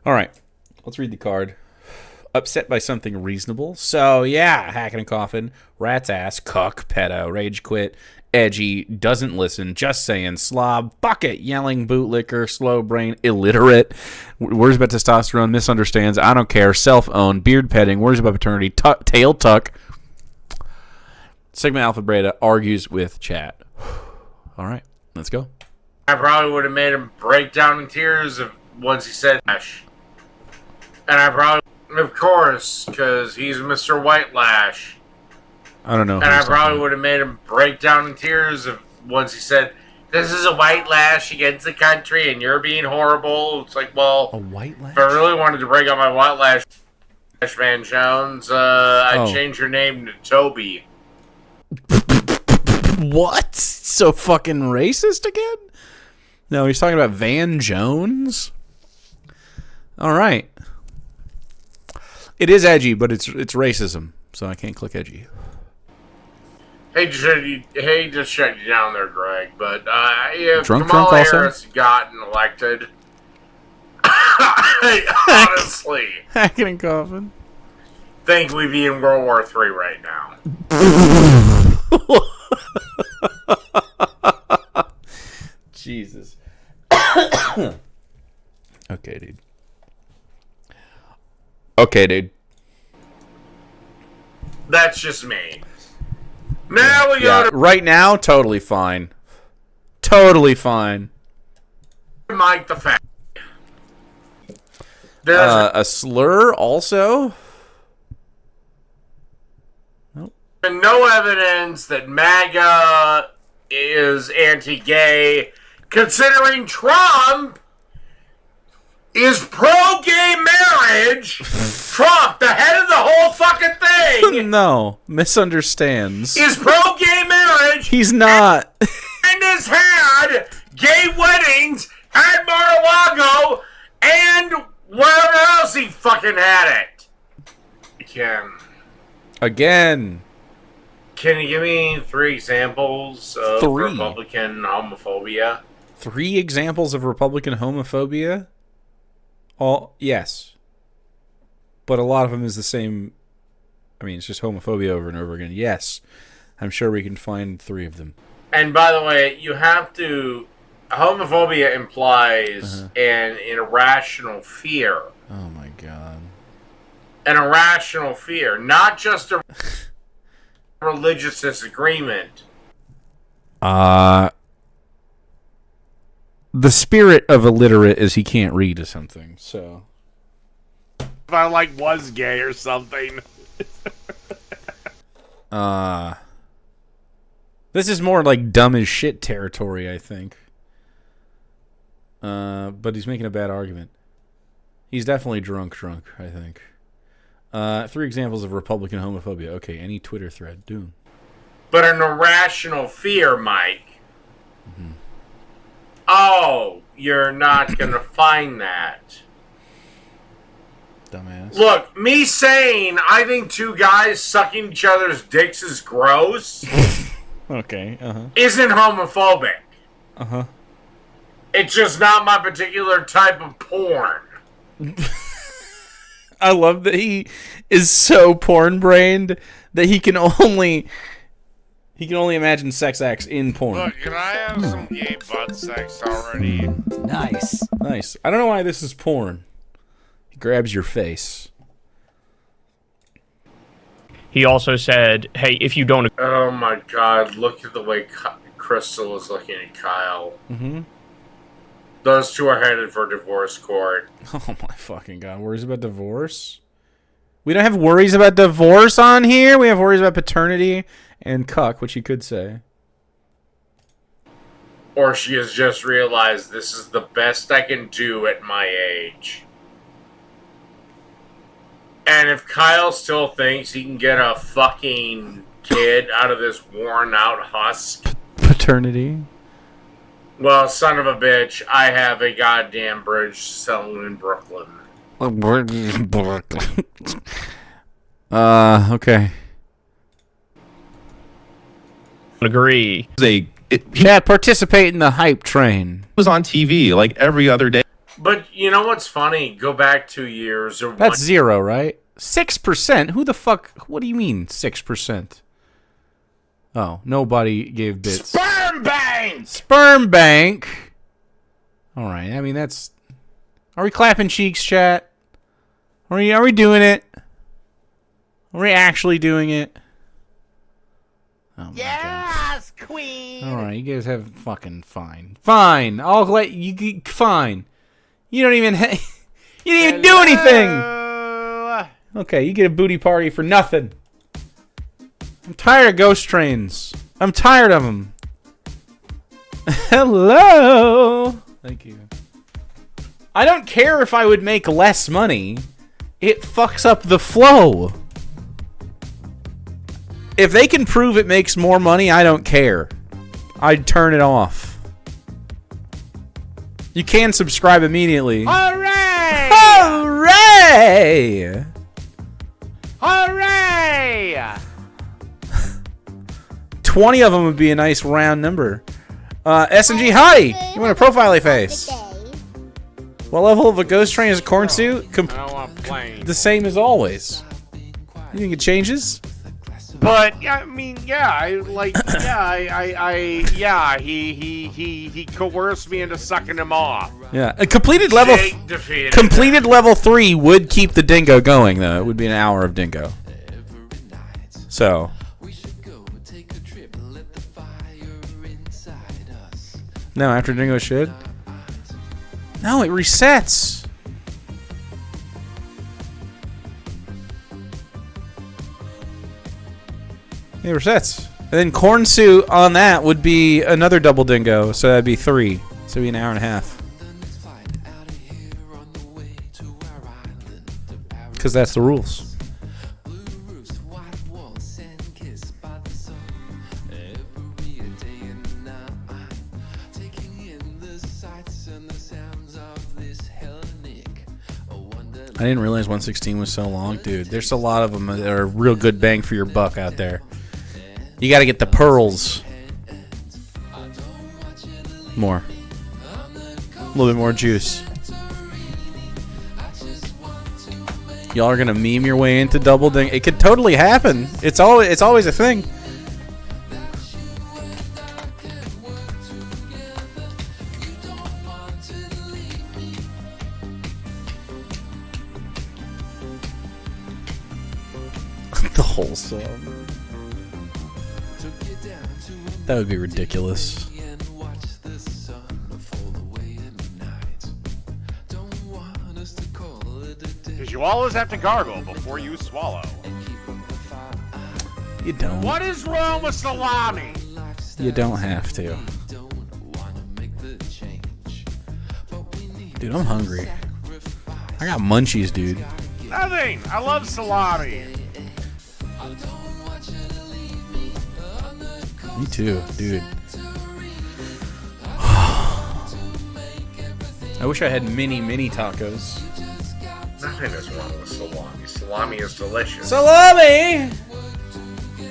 All right, let's read the card. Upset by something reasonable. So, yeah, hacking a coffin, rat's ass, cuck, pedo, rage quit, edgy, doesn't listen, just saying, slob, bucket, yelling, bootlicker, slow brain, illiterate, worries about testosterone, misunderstands, I don't care, self-owned, beard petting, worries about paternity, tail tuck, Sigma Alpha Beta, argues with chat. All right, let's go. I probably would have made him break down in tears once he said Lash. And I probably, of course, because he's Mr. White Lash. I don't know. And I probably would have made him break down in tears once he said, "This is a white lash against the country, and you're being horrible." It's like, well, a white lash? If I really wanted to break out my white lash, Van Jones, I'd change your name to Toby. What? So fucking racist again? No, he's talking about Van Jones. All right. It is edgy, but it's racism, so I can't click edgy. Hey, to shut you down there, Greg, but if Drunk Kamala also? Harris gotten elected, honestly, Hacking and coughing. think we'd be in World War III right now. Jesus. Okay, dude. That's just me. Now we go to right now, totally fine. Totally fine. Mike the Fat. A slur also? Nope. No evidence that MAGA is anti-gay, considering Trump is pro-gay marriage. Trump, the head of the whole fucking thing. No, misunderstands. Is pro-gay marriage. He's not. And has had gay weddings at Mar-a-Lago and wherever else he fucking had it. Again. Can you give me 3 examples of Republican homophobia? 3 examples of Republican homophobia? Yes. But a lot of them is the same. I mean, it's just homophobia over and over again. Yes. I'm sure we can find 3 of them. And by the way, you have to... Homophobia implies an irrational fear. Oh my god. An irrational fear. Not just a religious disagreement. The spirit of illiterate is he can't read or something, so... If I, was gay or something. This is more like dumb as shit territory, I think. But he's making a bad argument. He's definitely drunk, I think. 3 examples of Republican homophobia. Okay, any Twitter thread. Do. But an irrational fear, Mike. Mm-hmm. Oh, you're not going to find that. Dumbass. Look, me saying I think 2 guys sucking each other's dicks is gross okay, isn't homophobic. Uh-huh. It's just not my particular type of porn. I love that he is so porn-brained that he can only imagine sex acts in porn. Look, can I have some gay butt sex already? Nice. I don't know why this is porn. He grabs your face. He also said, hey, if you don't... Oh my god, look at the way Crystal is looking at Kyle. Mm-hmm. Those 2 are headed for divorce court. Oh my fucking god. Worries about divorce? We don't have worries about divorce on here. We have worries about paternity and cuck, which you could say. Or she has just realized this is the best I can do at my age. And if Kyle still thinks he can get a fucking kid out of this worn out husk. Paternity. Well, son of a bitch, I have a goddamn bridge selling in Brooklyn. Okay. Agree. Chat, participate in the hype train. Was on TV like every other day. But you know what's funny? Go back 2 years or That's 0, right? 6%? Who the fuck? What do you mean 6%? Oh, nobody gave bits. Sperm bank. Sperm bank. All right. I mean, that's. Are we clapping cheeks, chat? Are we doing it? Are we actually doing it? Oh my Yes, queen. God. All right, you guys have fucking fine. I'll let you. Fine. You don't even. You didn't even do anything. Okay, you get a booty party for nothing. I'm tired of ghost trains. I'm tired of them. Hello. Thank you. I don't care if I would make less money. It fucks up the flow. If they can prove it makes more money, I don't care. I'd turn it off. You can subscribe immediately. Hooray! Hooray! Hooray! 20 of them would be a nice round number. SMG, hi! You want a profile face? What level of a ghost train is a corn suit? The same as always. You think it changes? But I mean, yeah, he coerced me into sucking him off. Yeah. A completed level. Jake defeated. Completed level 3 would keep the Dingo going, though. It would be an hour of Dingo. So. No, after Dingo should. No, it resets. It resets. And then corn suit on that would be another double Dingo, so that'd be 3. So it'd be an hour and a half. Because that's the rules. I didn't realize 116 was so long. Dude, there's a lot of them that are real good bang for your buck out there. You gotta get the pearls. More. A little bit more juice. Y'all are gonna meme your way into double ding. It could totally happen. It's always a thing. The whole song. That would be ridiculous. Because you always have to gargle before you swallow. You don't. What is wrong with salami? You don't have to. Dude, I'm hungry. I got munchies, dude. Nothing. I love salami. Me too, dude. I wish I had mini tacos. Nothing is wrong with salami. Salami is delicious. Salami!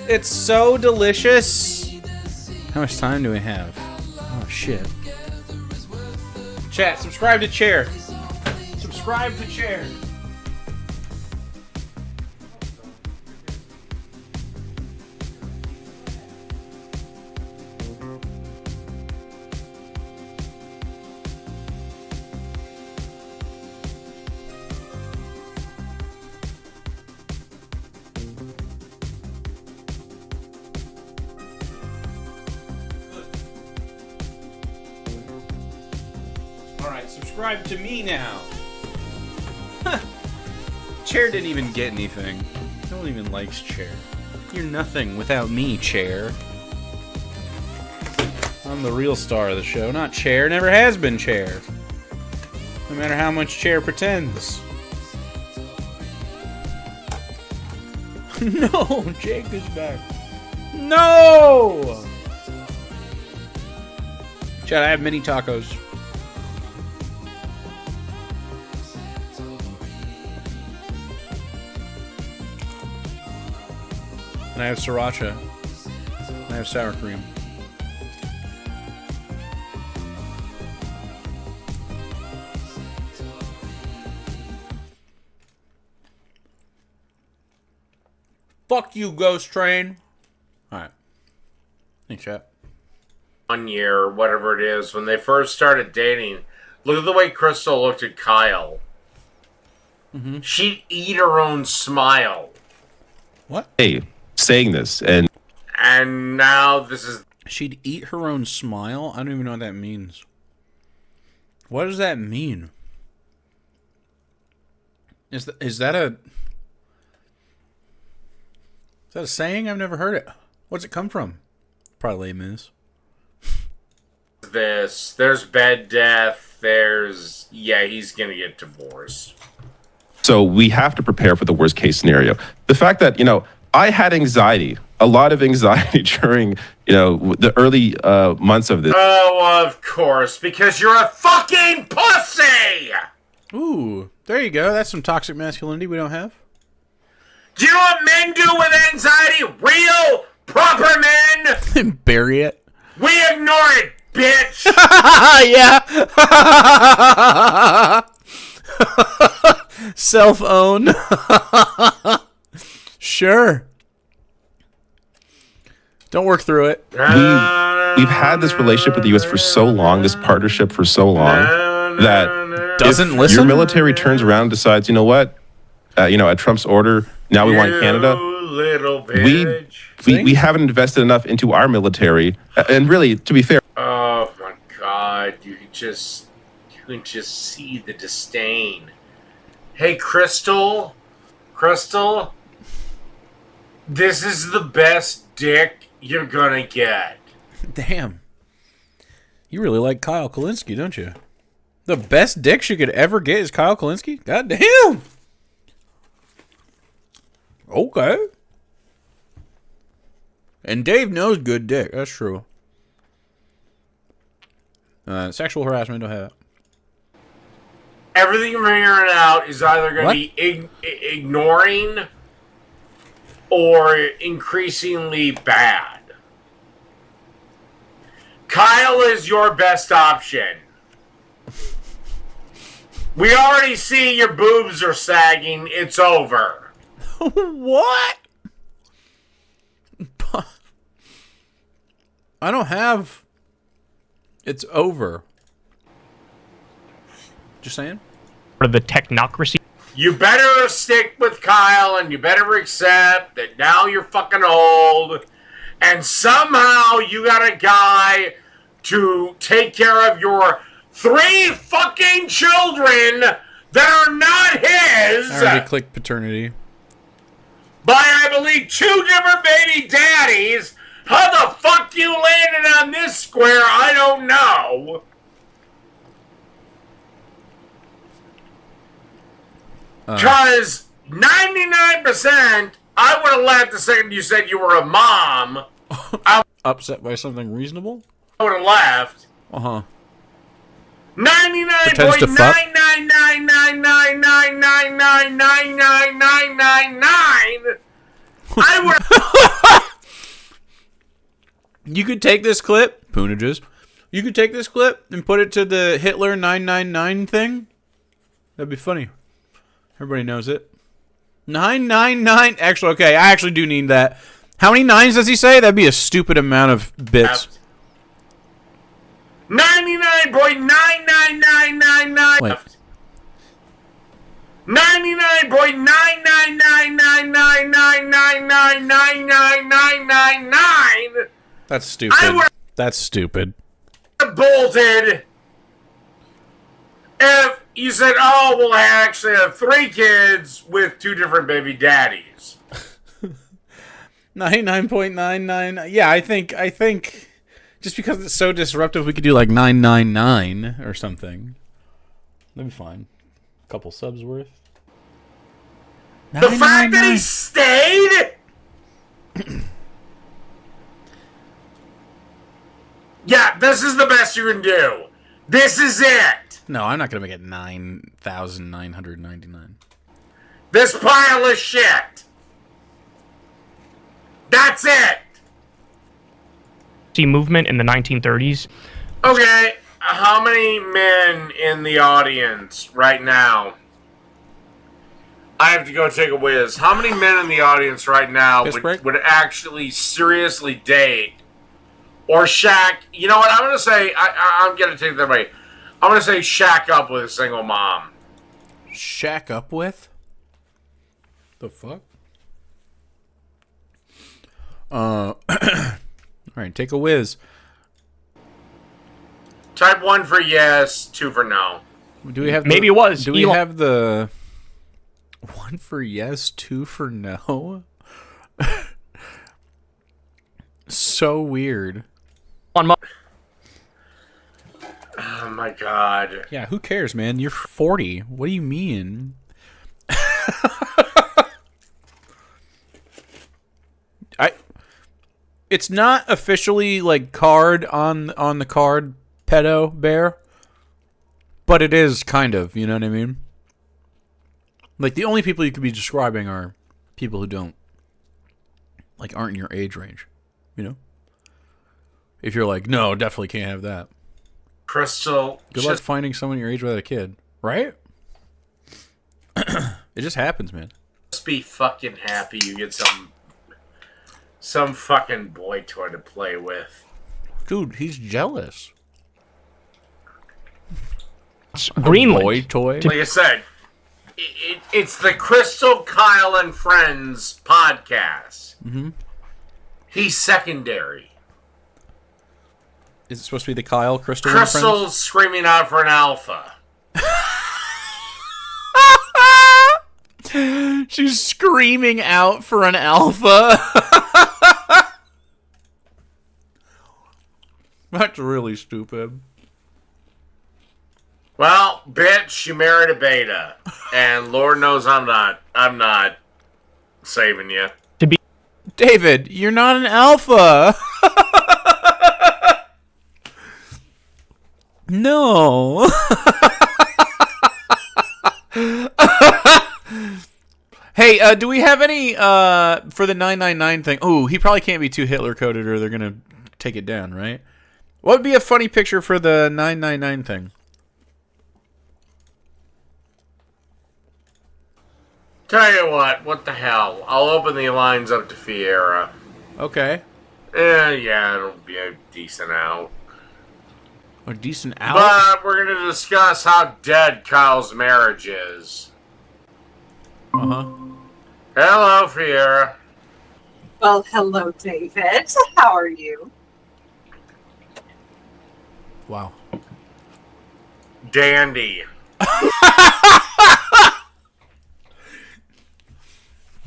It's so delicious. How much time do we have? Oh, shit. Chat, subscribe to Chair. Subscribe to Chair. Alright, subscribe to me now. Chair didn't even get anything. No one even likes Chair. You're nothing without me, Chair. I'm the real star of the show, not Chair. Never has been Chair. No matter how much Chair pretends. No, Jake is back. No! Chad, I have mini tacos. And I have sriracha. And I have sour cream. Fuck you, Ghost Train. All right. Thanks, chat. 1 year, whatever it is, when they first started dating, look at the way Crystal looked at Kyle. Mm-hmm. She'd eat her own smile. What? Hey, saying this, and now this is... She'd eat her own smile? I don't even know what that means. What does that mean? Is that a saying? I've never heard it. What's it come from? Probably lame is. There's bed death, he's gonna get divorced. so we have to prepare for the worst case scenario. The fact that, I had anxiety, a lot of anxiety during, the early months of this. Oh, of course, because you're a fucking pussy! Ooh, there you go. That's some toxic masculinity we don't have. Do you know what men do with anxiety? Real, proper men? Bury it. We ignore it, bitch! Yeah. Self-own. Sure. Don't work through it. We've had this relationship with the U.S. for so long, this partnership for so long, that Doesn't if listen? your military turns around and decides, you know what, at Trump's order, now we want Canada. Little bitch. We haven't invested enough into our military, and really, to be fair. Oh my God! You can just see the disdain. Hey, Crystal, this is the best dick you're gonna get. Damn. You really like Kyle Kalinske, don't you? The best dick she could ever get is Kyle Kalinske? God damn. Okay. And Dave knows good dick. That's true. Sexual harassment, don't have it. Everything from here on out is either going to be ignoring or increasingly bad. Kyle is your best option. We already see your boobs are sagging. It's over. What? I don't have... It's over. Just saying. For the technocracy. You better stick with Kyle, and you better accept that now you're fucking old, and somehow you got a guy to take care of your 3 fucking children that are not his. I already clicked paternity. By, I believe, 2 different baby daddies. How the fuck you landed on this square, I don't know. Because 99%, I would have laughed the second you said you were a mom. Upset by something reasonable? I would have laughed. Uh-huh. 99.9999999999999. I would. You could take this clip, poonages. You could take this clip and put it to the Hitler 999 thing. That'd be funny. Everybody knows it. 999. Actually, okay, I actually do need that. How many nines does he say? That'd be a stupid amount of bits. 99.99999 left. 99.99999999999. That's stupid. That's stupid. Bolted. If you said, "Oh, well, I actually have 3 kids with 2 different baby daddies." 99.99. Yeah, I think just because it's so disruptive, we could do like 999 or something. That'd be fine. A couple subs worth. The fact that he stayed. Yeah, this is the best you can do. This is it. No, I'm not gonna make it 9,999. This pile of shit. That's it. Movement in the 1930s. Okay, how many men in the audience right now I have to go take a whiz. How many men in the audience right now Piss break? would actually seriously date or shack? You know what? I'm going to say, I'm going to take that way. I'm going to say shack up with a single mom. Shack up with? The fuck? All right, take a whiz. Type 1 for yes, 2 for no. Do we have? Maybe it was. Do we Elon. have the 1 for yes, 2 for no? So weird. On Oh my god. Yeah, who cares, man? You're 40. What do you mean? It's not officially like card on the card pedo bear, but it is kind of, you know what I mean? Like the only people you could be describing are people who don't like aren't in your age range, you know? If you're like, no, definitely can't have that. Crystal. Good luck finding someone your age without a kid, right? It just happens, man. Just be fucking happy you get some fucking boy toy to play with. Dude, he's jealous. Greenland. Boy toy? Like I said, it's the Crystal, Kyle, and Friends podcast. Mm-hmm. He's secondary. Is it supposed to be the Kyle Crystal and Friends? Crystal's screaming out for an alpha. She's screaming out for an alpha. That's really stupid. Well, bitch, you married a beta, and Lord knows I'm not saving you. David, you're not an alpha. No. Hey, do we have any for the 999 thing? Oh, he probably can't be too Hitler coded or they're going to take it down, right? What would be a funny picture for the 999 thing? Tell you what the hell? I'll open the lines up to Fiera. Okay. Yeah, it'll be a decent out. A decent out? But we're going to discuss how dead Kyle's marriage is. Uh-huh. Hello, Fiera. Well, hello, David. How are you? Wow. Dandy.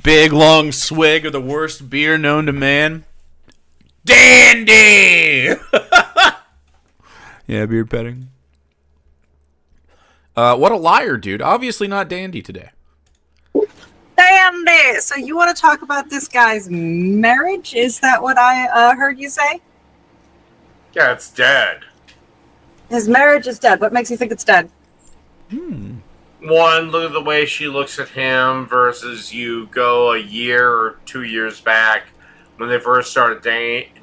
Big long swig of the worst beer known to man. Dandy! Yeah, beard petting. What a liar, dude. Obviously not dandy today. Dandy! So you want to talk about this guy's marriage? Is that what I heard you say? Yeah, it's dead. His marriage is dead. What makes you think it's dead? One, look at the way she looks at him versus you go a year or 2 years back when they first started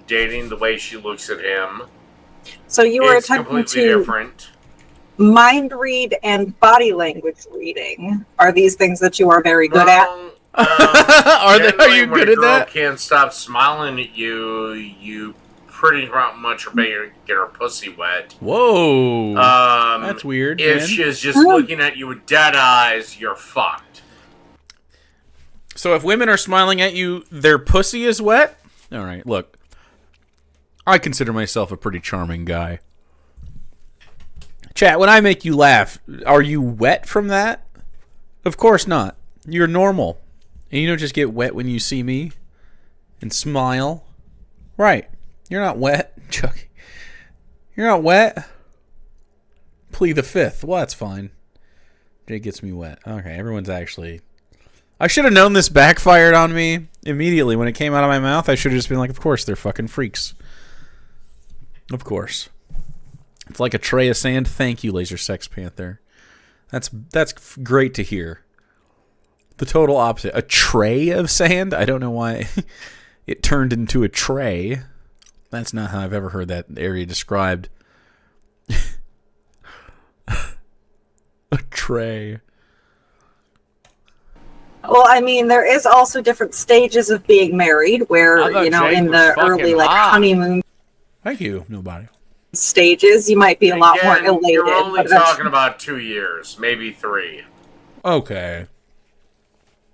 dating, the way she looks at him. So you were It's attempting completely to different. mind read and body language reading. Are these things that you are very good at? Are you when good a at girl that? Can't stop smiling at you. You pretty much are making her get her pussy wet. Whoa. That's weird. If man. she's just looking at you with dead eyes, you're fucked. So if women are smiling at you, their pussy is wet? All right, look. I consider myself a pretty charming guy. Chat, when I make you laugh, are you wet from that? Of course not. You're normal. And you don't just get wet when you see me and smile. Right. You're not wet, Chuck. You're not wet. Plead the fifth. Well, that's fine. Jay gets me wet. Okay, everyone's actually... I should have known this backfired on me immediately when it came out of my mouth. I should have just been like, of course, they're fucking freaks. Of course. It's like a tray of sand. Thank you, Laser Sex Panther. That's great to hear. The total opposite. A tray of sand? I don't know why it turned into a tray. That's not how I've ever heard that area described. A tray. Well, I mean, there is also different stages of being married where, I thought you know, Jake in was the fucking early, like, hot. honeymoon Thank you, nobody. stages, you might be a lot more Again, elated. you're only but eventually- talking about 2 years, maybe 3. Okay.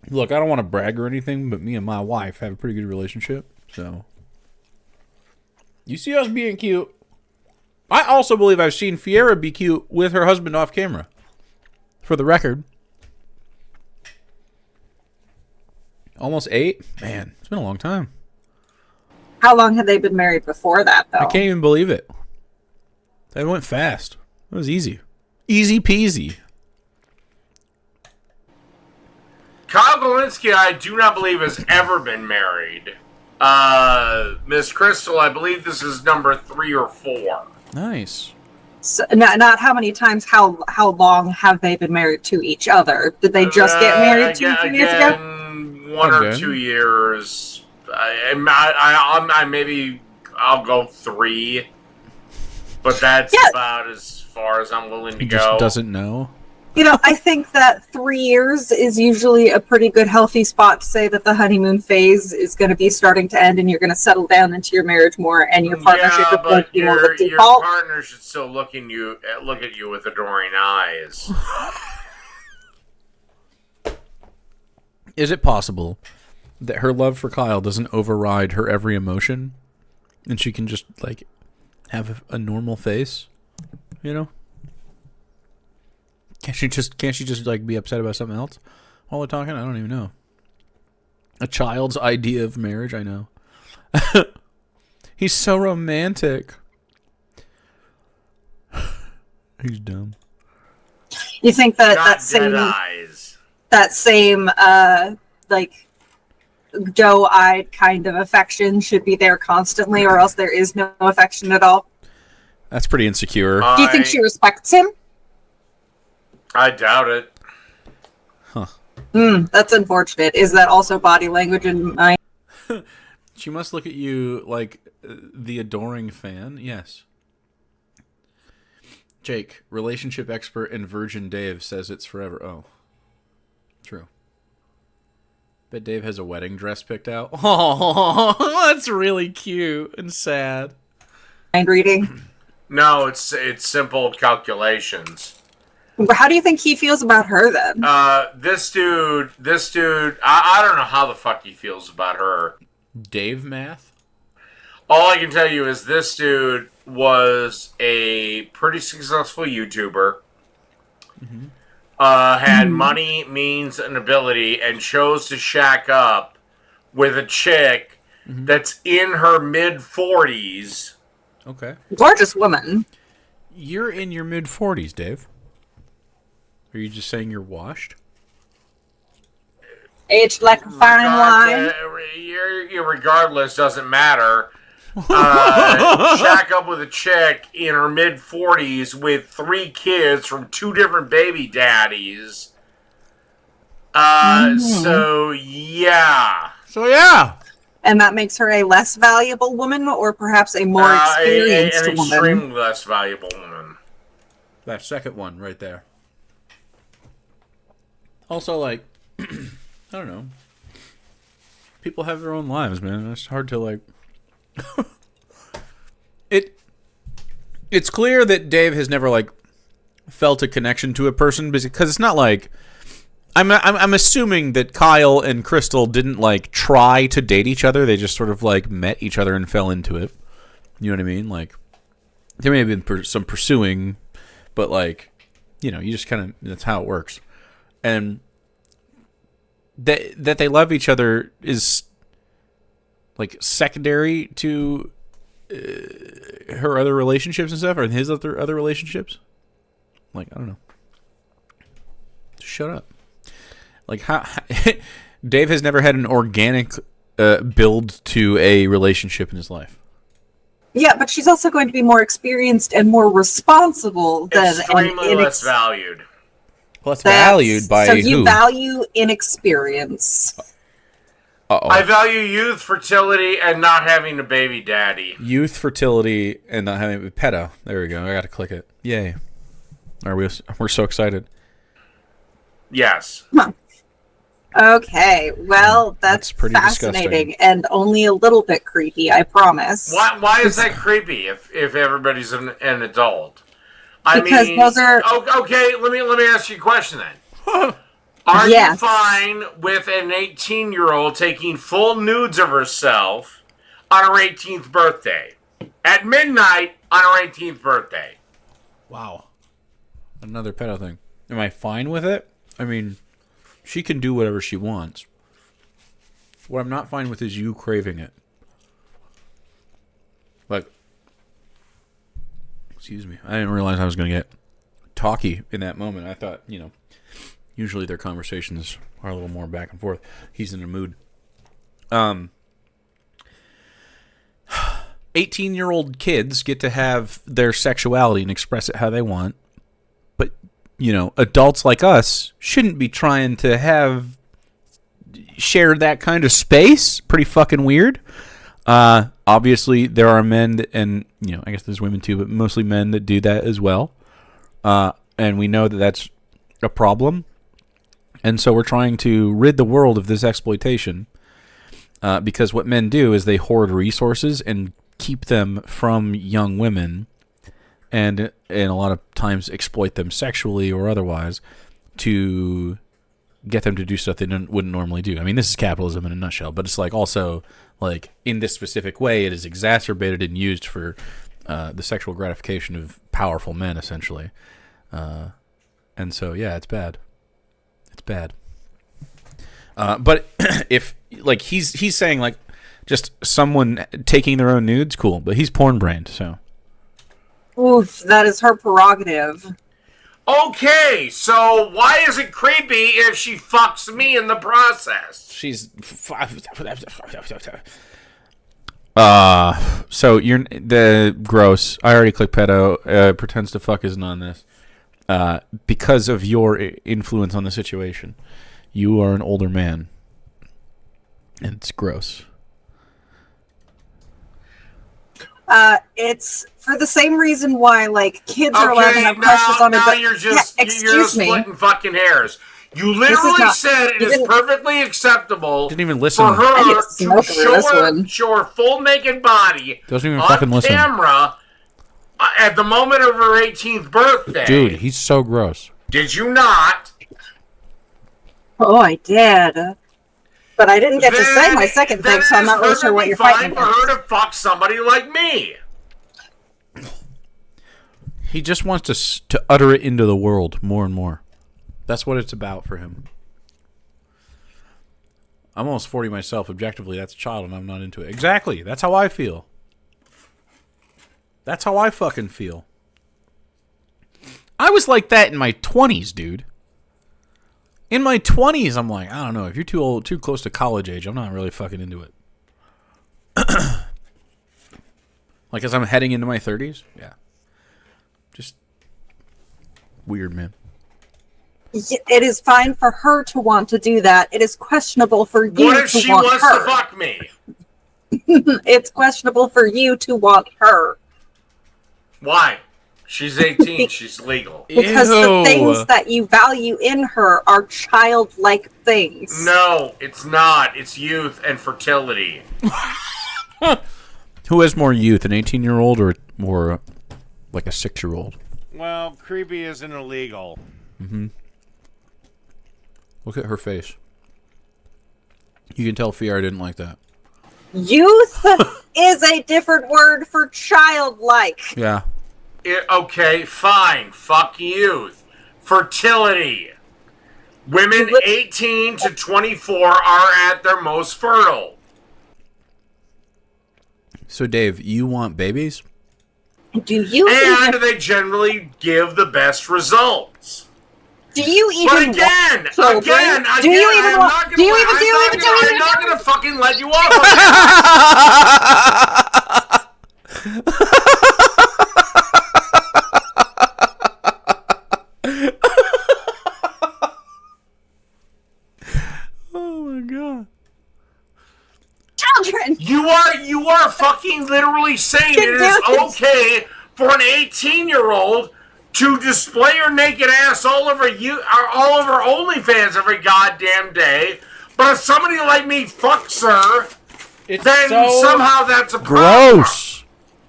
Look, I don't want to brag or anything, but me and my wife have a pretty good relationship, so. You see us being cute. I also believe I've seen Fiera be cute with her husband off camera. For the record. Almost 8? Man, it's been a long time. How long had they been married before that, though? I can't even believe it. That went fast. It was easy. Easy peasy. Kyle Galinsky, I do not believe, has ever been married. Miss Crystal, I believe this is number 3 or 4. Nice. So, not how many times, how long have they been married to each other? Did they just get married 2 years ago? Again, 1 or 2 years. Maybe I'll go 3. But that's about as far as I'm willing to He go. just doesn't know. You know, I think that 3 years is usually a pretty good, healthy spot to say that the honeymoon phase is going to be starting to end and you're going to settle down into your marriage more and your partnership is going to be more of a your default. partner should still look at you with adoring eyes. Is it possible that her love for Kyle doesn't override her every emotion? And she can just, like, have a normal face? You know? Can't she just like be upset about something else while we're talking? I don't even know. A child's idea of marriage, I know. He's so romantic. He's dumb. You think that Not dead eyes. that same like doe-eyed kind of affection should be there constantly, or else there is no affection at all? That's pretty insecure. Do you think she respects him? I doubt it. That's unfortunate. Is that also body language in my... She must look at you like the adoring fan. Yes. Jake, relationship expert and virgin Dave says it's forever. Oh. True. Bet Dave has a wedding dress picked out. Oh, that's really cute and sad. mind reading? No, it's simple calculations. How do you think he feels about her then? This dude, I don't know how the fuck he feels about her. Dave math? All I can tell you is this dude was a pretty successful YouTuber. Had money, means, and ability, and chose to shack up with a chick that's in her mid-40s. Okay. Gorgeous woman. You're in your mid-40s, Dave. Are you just saying you're washed? Aged like a fine wine. Regardless, doesn't matter. Shack up with a chick in her mid-40s with 3 kids from 2 different baby daddies. So, yeah. So, yeah. And that makes her a less valuable woman, or perhaps a more experienced an woman. extremely less valuable woman. That second one right there. Also, like, I don't know. People have their own lives, man. It's hard to, like... It's clear that Dave has never, like, felt a connection to a person, because it's not like... I'm assuming that Kyle and Crystal didn't, like, try to date each other. They just sort of, like, met each other and fell into it. You know what I mean? Like, there may have been some pursuing, but, like, you know, you just kind of... That's how it works. And that they love each other is, like, secondary to her other relationships and stuff, or his other relationships. Like, I don't know. Just shut up. Like, how Dave has never had an organic build to a relationship in his life. Yeah, but she's also going to be more experienced and more responsible than Extremely less valued. Well, that's valued by so you who? value inexperience. Uh-oh. I value youth, fertility, and not having a baby daddy. Youth, fertility, and not having a pedo. There we go. I got to click it. Yay. We're so excited. Yes. Huh. Okay, well, that's pretty fascinating disgusting. and only a little bit creepy, I promise. Why is that creepy if everybody's an adult? Because those are- okay. Let me ask you a question then. Are you Yes. fine with an 18-year-old taking full nudes of herself on her 18th birthday at midnight on her 18th birthday? Wow. Another pedo thing. Am I fine with it? I mean, she can do whatever she wants. What I'm not fine with is you craving it. Like, excuse me. I didn't realize I was going to get talky in that moment. I thought, usually their conversations are a little more back and forth. He's in a mood. 18-year-old kids get to have their sexuality and express it how they want. But, adults like us shouldn't be trying to share that kind of space. Pretty fucking weird. Obviously, there are men, and, I guess there's women too, but mostly men that do that as well. And we know that that's a problem. And so we're trying to rid the world of this exploitation. Because what men do is they hoard resources and keep them from young women, and a lot of times exploit them sexually or otherwise to get them to do stuff they wouldn't normally do. I mean, this is capitalism in a nutshell, but it's like also like in this specific way, it is exacerbated and used for the sexual gratification of powerful men, essentially. And so, yeah, it's bad. It's bad. But if like he's saying like just someone taking their own nudes, cool. But he's porn brained, so. Oof, that is her prerogative. Okay, so why is it creepy if she fucks me in the process? She's so you're the gross. I already clicked pedo. Pretends to fuck isn't on this. Because of your influence on the situation. You are an older man. And it's gross. It's for the same reason why, like, kids are allowed to have crushes on now adults. you're just Excuse splitting fucking hairs. You This literally is not- said it you is didn't- perfectly acceptable Didn't even listen. for I her get smoke to over this one. show her full naked body Doesn't even on fucking listen. camera at the moment of her 18th birthday. Dude, he's so gross. Did you not? Oh, I did. But I didn't get to say Then- my second then thing, so I'm it not really is sure what you're perfectly fighting fine for against. her to fuck somebody like me. He just wants to utter it into the world more and more. That's what it's about for him. I'm almost 40 myself. Objectively, that's a child, and I'm not into it. Exactly. That's how I feel. That's how I fucking feel. I was like that in my 20s, dude. In my 20s, I'm like, I don't know. If you're too old, too close to college age, I'm not really fucking into it. Like, as I'm heading into my 30s, yeah. Just weird, man. It is fine for her to want to do that. It is questionable for you What if to she want wants her. to fuck me? It's questionable for you to want her. Why? She's 18. She's legal. Because the Ew. things that you value in her are childlike things. No, it's not. It's youth and fertility. Who has more youth, an 18-year-old or more like a 6-year-old? Well, creepy isn't illegal. Look at her face. You can tell Fiar didn't like that. Youth is a different word for childlike. Yeah. Okay, fine. Fuck youth. Fertility. Women 18 to 24 are at their most fertile. So, Dave, you want babies? Do you And even? they generally give the best results. Do you even? But again, want children? Do you even I'm want? not gonna Do you let- even? I'm Do you not even? Do gonna- you I'm even? not gonna fucking let you off on that. Oh, my God. Children. You are fucking literally saying Can it do is this. okay for an 18-year-old to display your naked ass all over all over OnlyFans every goddamn day. But if somebody like me fucks her, then somehow that's a problem. Gross.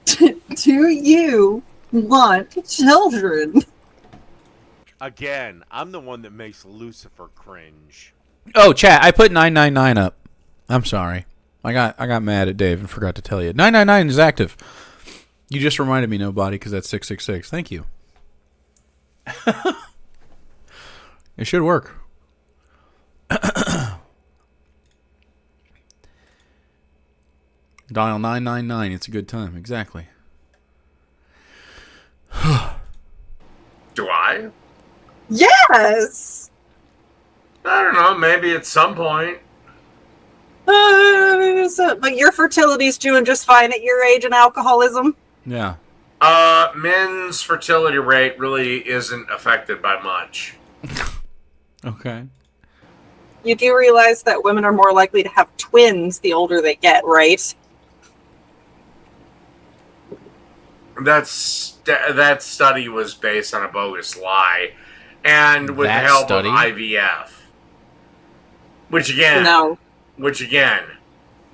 Do you want children? Again, I'm the one that makes Lucifer cringe. Oh, chat, I put 999 up. I'm sorry. I got mad at Dave and forgot to tell you. 999 is active. You just reminded me, nobody, because that's 666. Thank you. It should work. Dial 999. It's a good time. Exactly. Do I? Yes. I don't know. Maybe at some point. But your fertility's doing just fine at your age and alcoholism. Yeah. Men's fertility rate really isn't affected by much. Okay. You do realize that women are more likely to have twins the older they get, right? That study was based on a bogus lie, and with the help of IVF. Which again,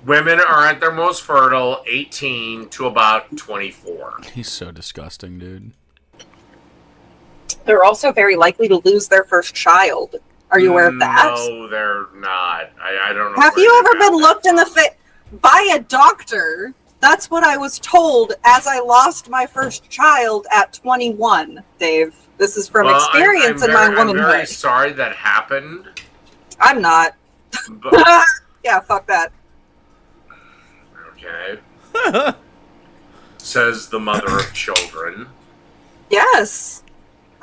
women are at their most fertile 18 to about 24. He's so disgusting, dude. They're also very likely to lose their first child. Are you aware of that? No, they're not. I don't know. Have you ever been looked in the face by a doctor? That's what I was told as I lost my first child at 21, Dave. This is from experience in my womanhood. I'm very sorry that happened. I'm not. But, yeah, fuck that. okay. Says the mother of children. Yes.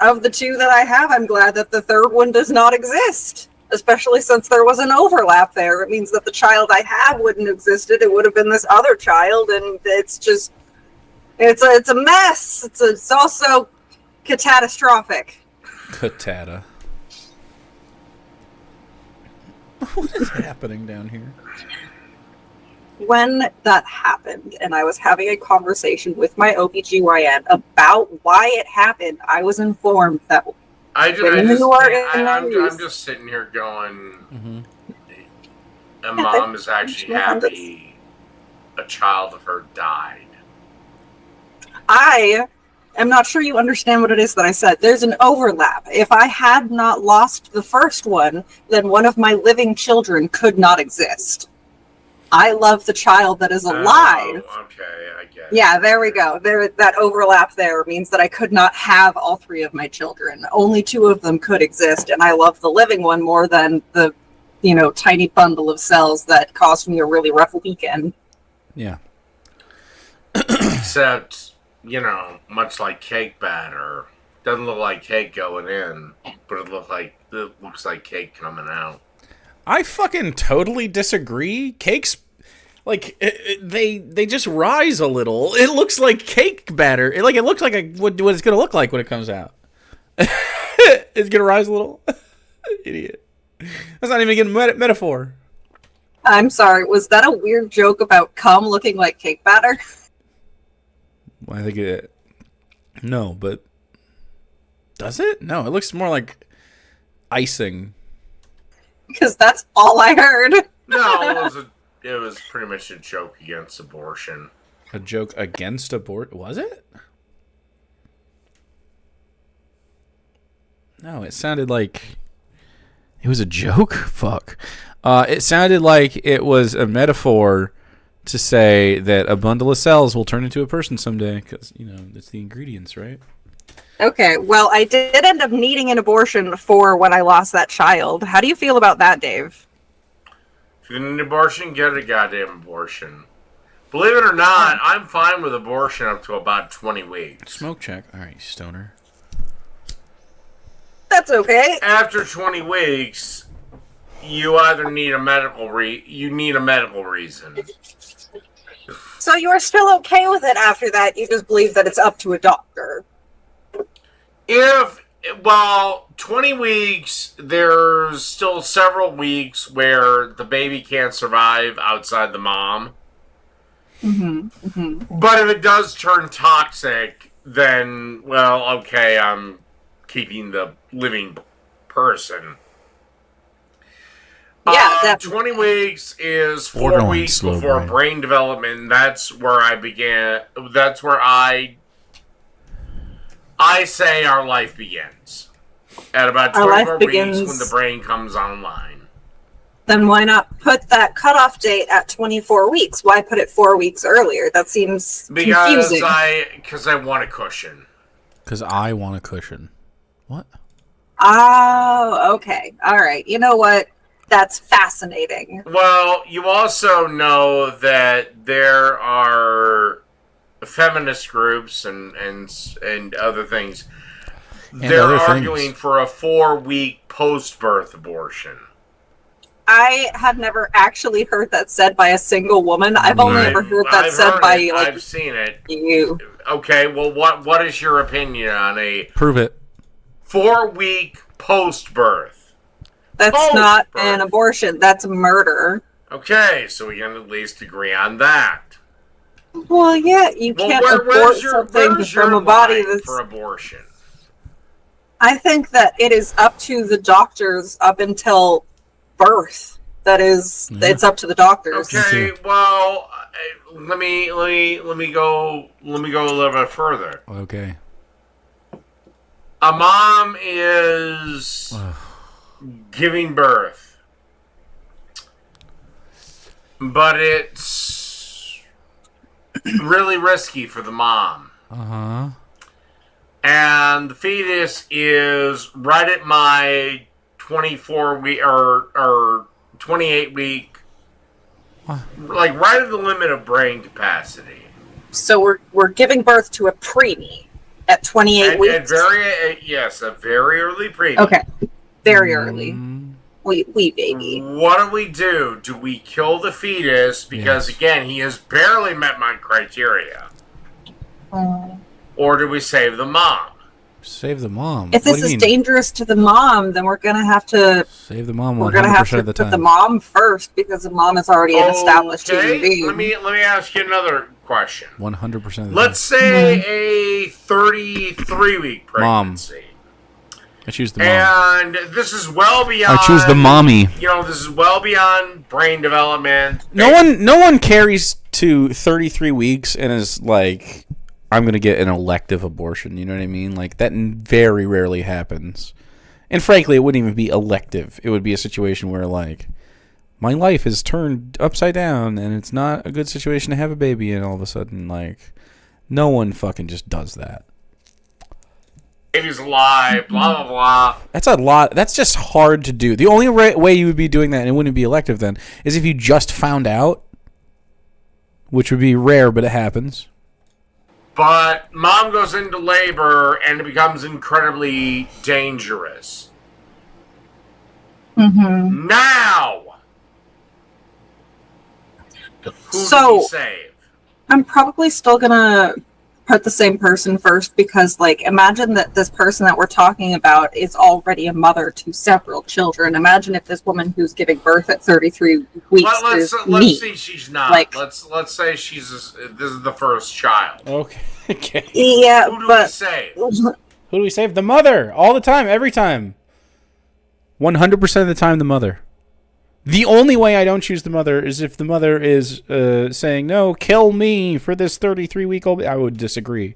Of the two that I have, I'm glad that the third one does not exist. Especially since there was an overlap there. It means that the child I have wouldn't have existed. It would have been this other child, and it's just... It's a mess. It's also catastrophic. Catata. What is happening down here? When that happened, and I was having a conversation with my OBGYN about why it happened, I was informed that I'm just sitting here going, a mom is actually happy a child of her died. I am not sure you understand what it is that I said. There's an overlap. If I had not lost the first one, then one of my living children could not exist. I love the child that is alive. Oh, okay, I get it. Yeah, there we go. That overlap there means that I could not have all three of my children. Only two of them could exist, and I love the living one more than the, tiny bundle of cells that caused me a really rough weekend. Yeah. Except, much like cake batter, doesn't look like cake going in, but it looks like cake coming out. I fucking totally disagree. Cakes, they just rise a little. It looks like cake batter. It looks like what it's gonna look like when it comes out. It's gonna rise a little. Idiot. That's not even a good metaphor. I'm sorry. Was that a weird joke about cum looking like cake batter? I think no, but does it? No, it looks more like icing. Because that's all I heard. No, it was pretty much a joke against abortion. A joke against abortion? Was it? No, it sounded like it was a joke. Fuck. It sounded like it was a metaphor to say that a bundle of cells will turn into a person someday, because it's the ingredients, right? Okay, well, I did end up needing an abortion for when I lost that child. How do you feel about that, Dave? If you need an abortion, get a goddamn abortion. Believe it or not, I'm fine with abortion up to about 20 weeks. Smoke check. All right, stoner. That's okay. After 20 weeks, you either need a medical reason. So you're still okay with it after that? You just believe that it's up to a doctor? 20 weeks, there's still several weeks where the baby can't survive outside the mom. Mm-hmm. Mm-hmm. But if it does turn toxic, then, well, okay, I'm keeping the living person. Yeah, 20 weeks is 4 Borderline weeks slow before brain. brain development. That's where I began. That's where I say our life begins. At about Our life 24 weeks begins- when the brain comes online. Then why not put that cutoff date at 24 weeks? Why put it 4 weeks earlier? That seems confusing. Because I want a cushion. Because I want a cushion. What? Oh, okay. All right. You know what? That's fascinating. Well, you also know that there are feminist groups and other things. They're other arguing things. for a 4-week post-birth abortion. I have never actually heard that said by a single woman. I've only ever heard that I've said heard by it. like I've seen it. you. Okay, well, what is your opinion on a Prove it. 4-week post-birth? That's not an abortion. That's murder. Okay, so we can at least agree on that. Well, yeah, you can't abort something from a body that's. For abortion? I think that it is up to the doctors up until birth. That is, it's up to the doctors. Okay, well, let me go a little bit further. Okay. A mom is giving birth, but it's really risky for the mom. Uh-huh. And the fetus is right at my 24-week or 28-week, like right at the limit of brain capacity. So we're giving birth to a preemie at 28 weeks. A very early preemie. Okay, very early. We baby. What do? Do we kill the fetus because again he has barely met my criteria, or do we save the mom? Save the mom. If this is dangerous to the mom, then we're gonna have to save the mom. We're gonna have to put the mom first because the mom is already an established human being. Let me ask you another question. 100%. Let's say a 33-week pregnancy. I choose the mom. And this is well beyond. I choose the mommy. You know, this is well beyond brain development. No one carries to 33 weeks and is like, I'm going to get an elective abortion. You know what I mean? Like, that very rarely happens. And frankly, it wouldn't even be elective. It would be a situation where, like, my life is turned upside down and it's not a good situation to have a baby in all of a sudden. Like, no one fucking just does that. Baby's alive, blah, blah, blah. That's a lot. That's just hard to do. The only way you would be doing that, and it wouldn't be elective then, is if you just found out, which would be rare, but it happens. But mom goes into labor and it becomes incredibly dangerous. Mm-hmm. Now, who do we save? I'm probably still gonna put the same person first because, like, imagine that this person that we're talking about is already a mother to several children. Imagine if this woman who's giving birth at 33 weeks is me. Let's see she's not. Like, let's say this is the first child. Okay. Yeah, who do we save? Who do we save? The mother. All the time. Every time. 100% of the time, the mother. The only way I don't choose the mother is if the mother is saying, no, kill me for this 33-week-old. I would disagree.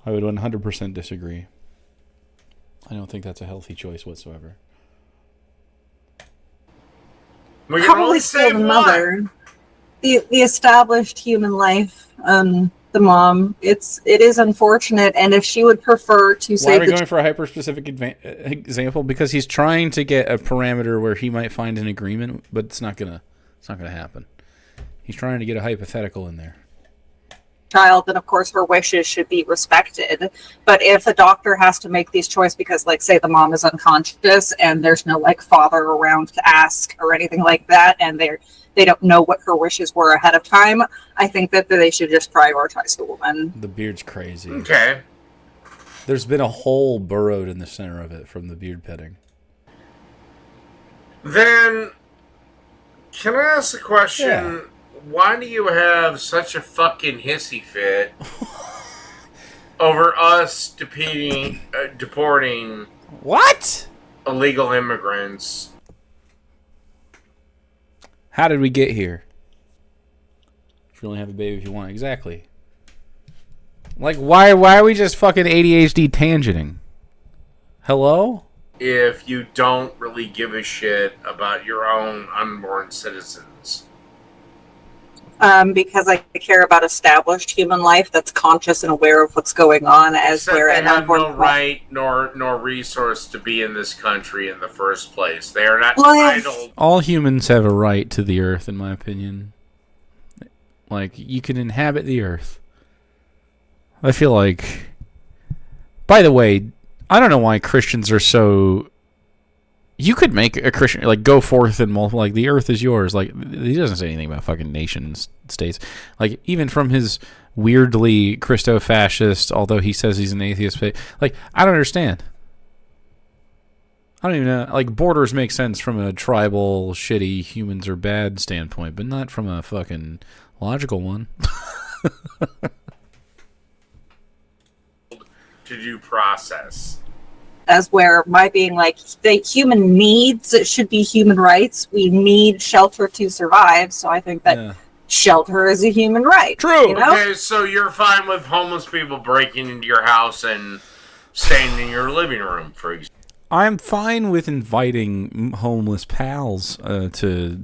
I would 100% disagree. I don't think that's a healthy choice whatsoever. We probably still the mother. The established human life, the mom. It is unfortunate, and if she would prefer to say, why are we going for a hyper-specific example? Because he's trying to get a parameter where he might find an agreement, but it's not gonna happen. He's trying to get a hypothetical in there. Child, then of course her wishes should be respected. But if a doctor has to make these choices because, like, say the mom is unconscious and there's no, like, father around to ask or anything like that, and they don't know what her wishes were ahead of time, I think that they should just prioritize the woman. The beard's crazy. Okay. There's been a hole burrowed in the center of it from the beard petting. Then, can I ask a question? Yeah. Why do you have such a fucking hissy fit over us deporting What? illegal immigrants. How did we get here? You can only have a baby if you want. Exactly. Like, why are we just fucking ADHD tangenting? Hello? If you don't really give a shit about your own unborn citizens. Because I care about established human life that's conscious and aware of what's going on, as Except where they an have unborn no right nor resource to be in this country in the first place. They are not Well, yes. entitled. All humans have a right to the earth, in my opinion. Like, you can inhabit the earth. I feel like... By the way, I don't know why Christians are so... You could make a Christian, like, go forth and multiply, like, the earth is yours. Like, he doesn't say anything about fucking nations, states. Like, even from his weirdly Christo-fascist, although he says he's an atheist, like, I don't understand. I don't even know. Like, borders make sense from a tribal, shitty, humans are bad standpoint, but not from a fucking logical one. To due process. as where my being like the human needs, it should be human rights. We need shelter to survive, so I think that shelter is a human right. True. You know? Okay, so you're fine with homeless people breaking into your house and staying in your living room, for example. I'm fine with inviting homeless pals to,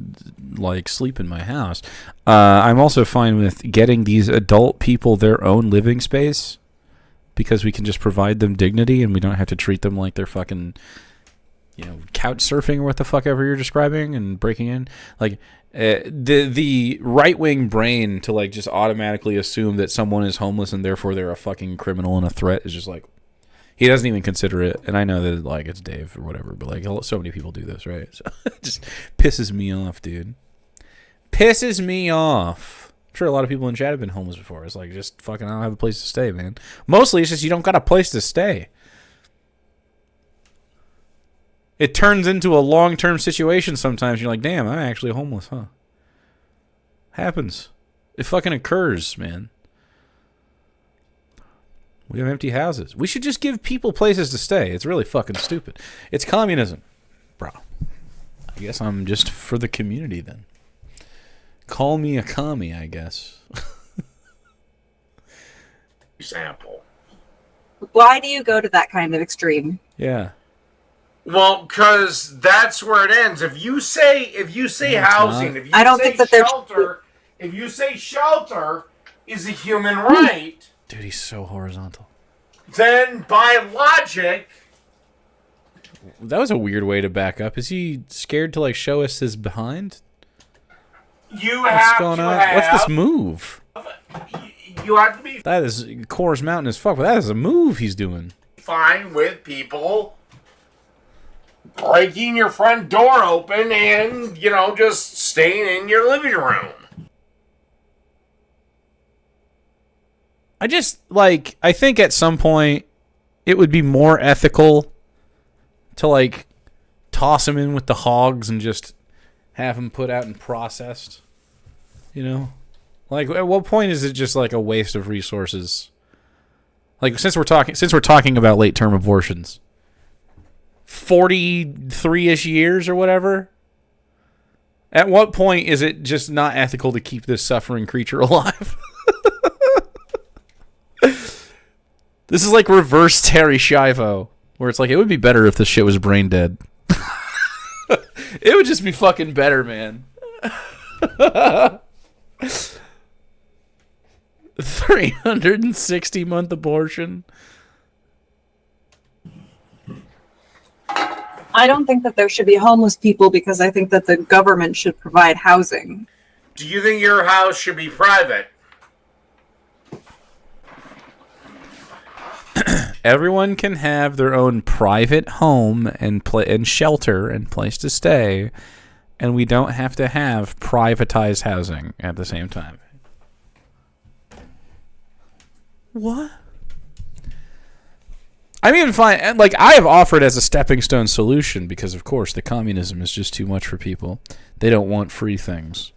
like, sleep in my house. I'm also fine with getting these adult people their own living space because we can just provide them dignity and we don't have to treat them like they're fucking, you know, couch surfing or what the fuck ever you're describing and breaking in. Like, the right-wing brain to, like, just automatically assume that someone is homeless and therefore they're a fucking criminal and a threat is just like, he doesn't even consider it, and I know that, like, it's Dave or whatever, but, like, so many people do this, right? So it just pisses me off, dude. Pisses me off. I'm sure a lot of people in chat have been homeless before. It's like, just fucking, I don't have a place to stay, man. Mostly, it's just you don't got a place to stay. It turns into a long-term situation sometimes. You're like, damn, I'm actually homeless, huh? Happens. It fucking occurs, man. We have empty houses. We should just give people places to stay. It's really fucking stupid. It's communism. Bro. I guess I'm just for the community then. Call me a commie, I guess. Example. Why do you go to that kind of extreme? Yeah. Well, because that's where it ends. If you say housing, if you I don't say think that there's shelter, if you say shelter is a human right, Dude, he's so horizontal. then by logic, That was a weird way to back up. Is he scared to, like, show us his behind? you What's have going to on? have. What's this move? You have to be That is Coors Mountain as fuck, but that is a move he's doing. fine with people breaking your front door open and, you know, just staying in your living room. I just, like, I think at some point it would be more ethical to, like, toss him in with the hogs and just have him put out and processed. You know? Like, at what point is it just, like, a waste of resources? Like, since we're talking about late-term abortions, 43-ish years or whatever, at what point is it just not ethical to keep this suffering creature alive? This is like reverse Terry Schiavo, where it's like, it would be better if this shit was brain dead. It would just be fucking better, man. 360-month abortion. I don't think that there should be homeless people because I think that the government should provide housing. Do you think your house should be private? Everyone can have their own private home and and shelter and place to stay, and we don't have to have privatized housing at the same time. What? I'm even fine. Like, I have offered as a stepping stone solution because, of course, the communism is just too much for people. They don't want free things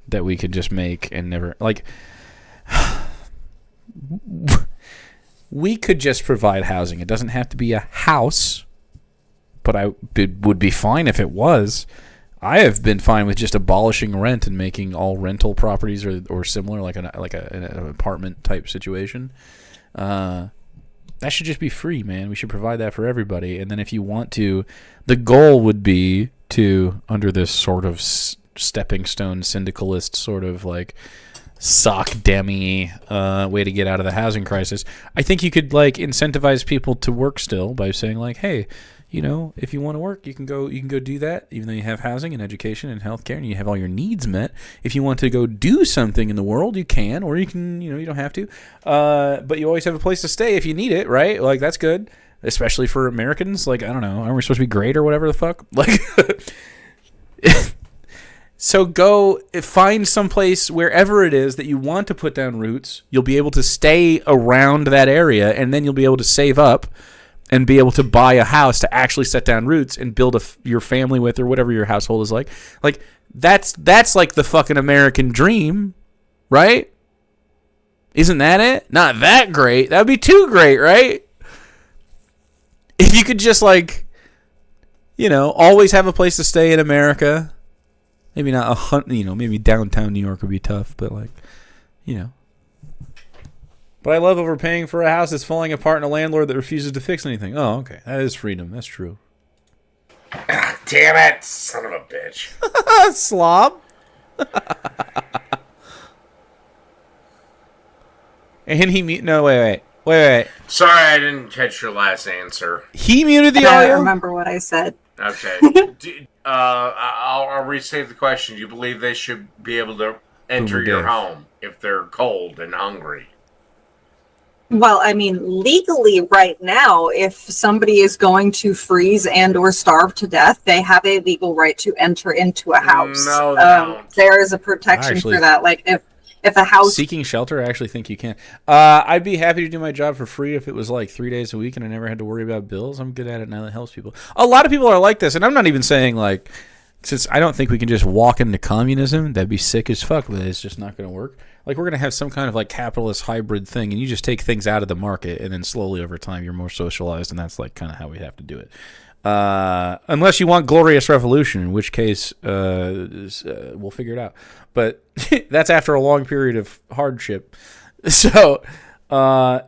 that we could just make and never, like. we could just provide housing. It doesn't have to be a house, but it would be fine if it was. I have been fine with just abolishing rent and making all rental properties or similar, like an apartment type situation. That should just be free, man. We should provide that for everybody. And then if you want to, the goal would be to, under this sort of stepping stone syndicalist sort of like sock demi way to get out of the housing crisis, I think you could like incentivize people to work still by saying like, hey, you know, if you want to work, you can go do that, even though you have housing and education and healthcare and you have all your needs met. If you want to go do something in the world, you can, or you can, you know, you don't have to. But you always have a place to stay if you need it, right? Like, that's good, especially for Americans. Like, I don't know, aren't we supposed to be great or whatever the fuck? Like, so go find some place wherever it is that you want to put down roots. You'll be able to stay around that area, and then you'll be able to save up and be able to buy a house to actually set down roots and build your family with, or whatever your household is like. Like, that's like the fucking American dream, right? Isn't that it? Not that great. That would be too great, right? If you could just, like, you know, always have a place to stay in America. Maybe not maybe downtown New York would be tough, but, like, you know. But I love overpaying for a house that's falling apart and a landlord that refuses to fix anything. Oh, okay. That is freedom. That's true. Damn it, son of a bitch. Slob. And he wait. Sorry, I didn't catch your last answer. He muted the I don't audio? remember what I said. Okay. I'll restate the question. Do you believe they should be able to enter your home if they're cold and hungry? Well, I mean, legally right now, if somebody is going to freeze and or starve to death, they have a legal right to enter into a house. No, they don't. There is a protection for that. Like, if a house... Seeking shelter, I actually think you can. I'd be happy to do my job for free if it was like 3 days a week and I never had to worry about bills. I'm good at it now. That helps people. A lot of people are like this, and I'm not even saying, like, since I don't think we can just walk into communism, that'd be sick as fuck, but it's just not going to work. Like, we're going to have some kind of, like, capitalist hybrid thing, and you just take things out of the market, and then slowly over time you're more socialized, and that's, like, kind of how we have to do it. Unless you want glorious revolution, in which case we'll figure it out. But that's after a long period of hardship. So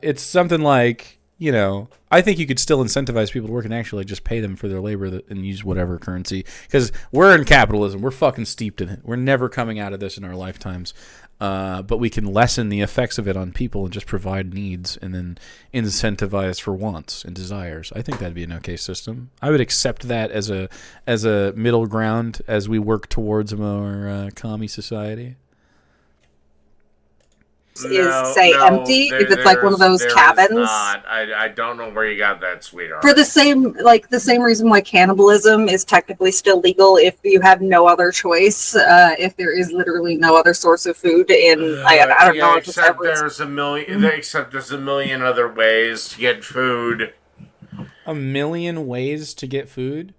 it's something like, you know, I think you could still incentivize people to work and actually just pay them for their labor and use whatever currency. Because we're in capitalism. We're fucking steeped in it. We're never coming out of this in our lifetimes. But we can lessen the effects of it on people and just provide needs and then incentivize for wants and desires. I think that'd be an okay system. I would accept that as a middle ground as we work towards a more commie society. Empty if it's like one of those cabins. I don't know where you got that, sweetheart. For the same reason why cannibalism is technically still legal if you have no other choice, if there is literally no other source of food. I don't know. Except there's a million other ways to get food. A million ways to get food?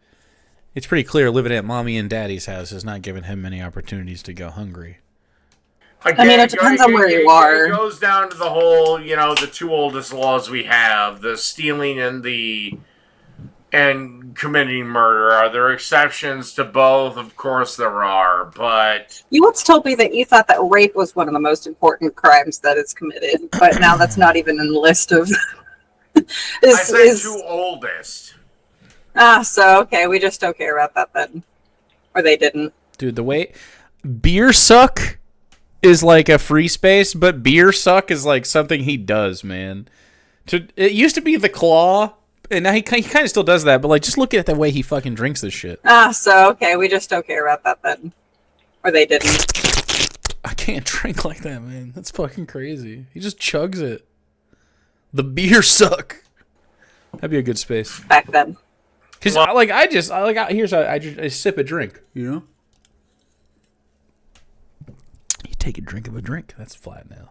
It's pretty clear living at mommy and daddy's house is not giving him many opportunities to go hungry. Again, I mean, it depends on where you are. It goes down to the whole, the two oldest laws we have, the stealing and committing murder. Are there exceptions to both? Of course there are, but... You once told me that you thought that rape was one of the most important crimes that is committed, but now that's not even in the list of... I said two oldest. So, okay, we just don't care about that then. Or they didn't. Dude, the way... Beer suck is like a free space, but beer suck is like something he does, man. It used to be the claw, and now he kind of still does that, but like just look at the way he fucking drinks this shit. So okay, we just don't care about that then. Or they didn't. I can't drink like that, man. That's fucking crazy. He just chugs it. The beer suck. That'd be a good space. Back then. Cause I sip a drink, you know? Take a drink of a drink. That's flat now.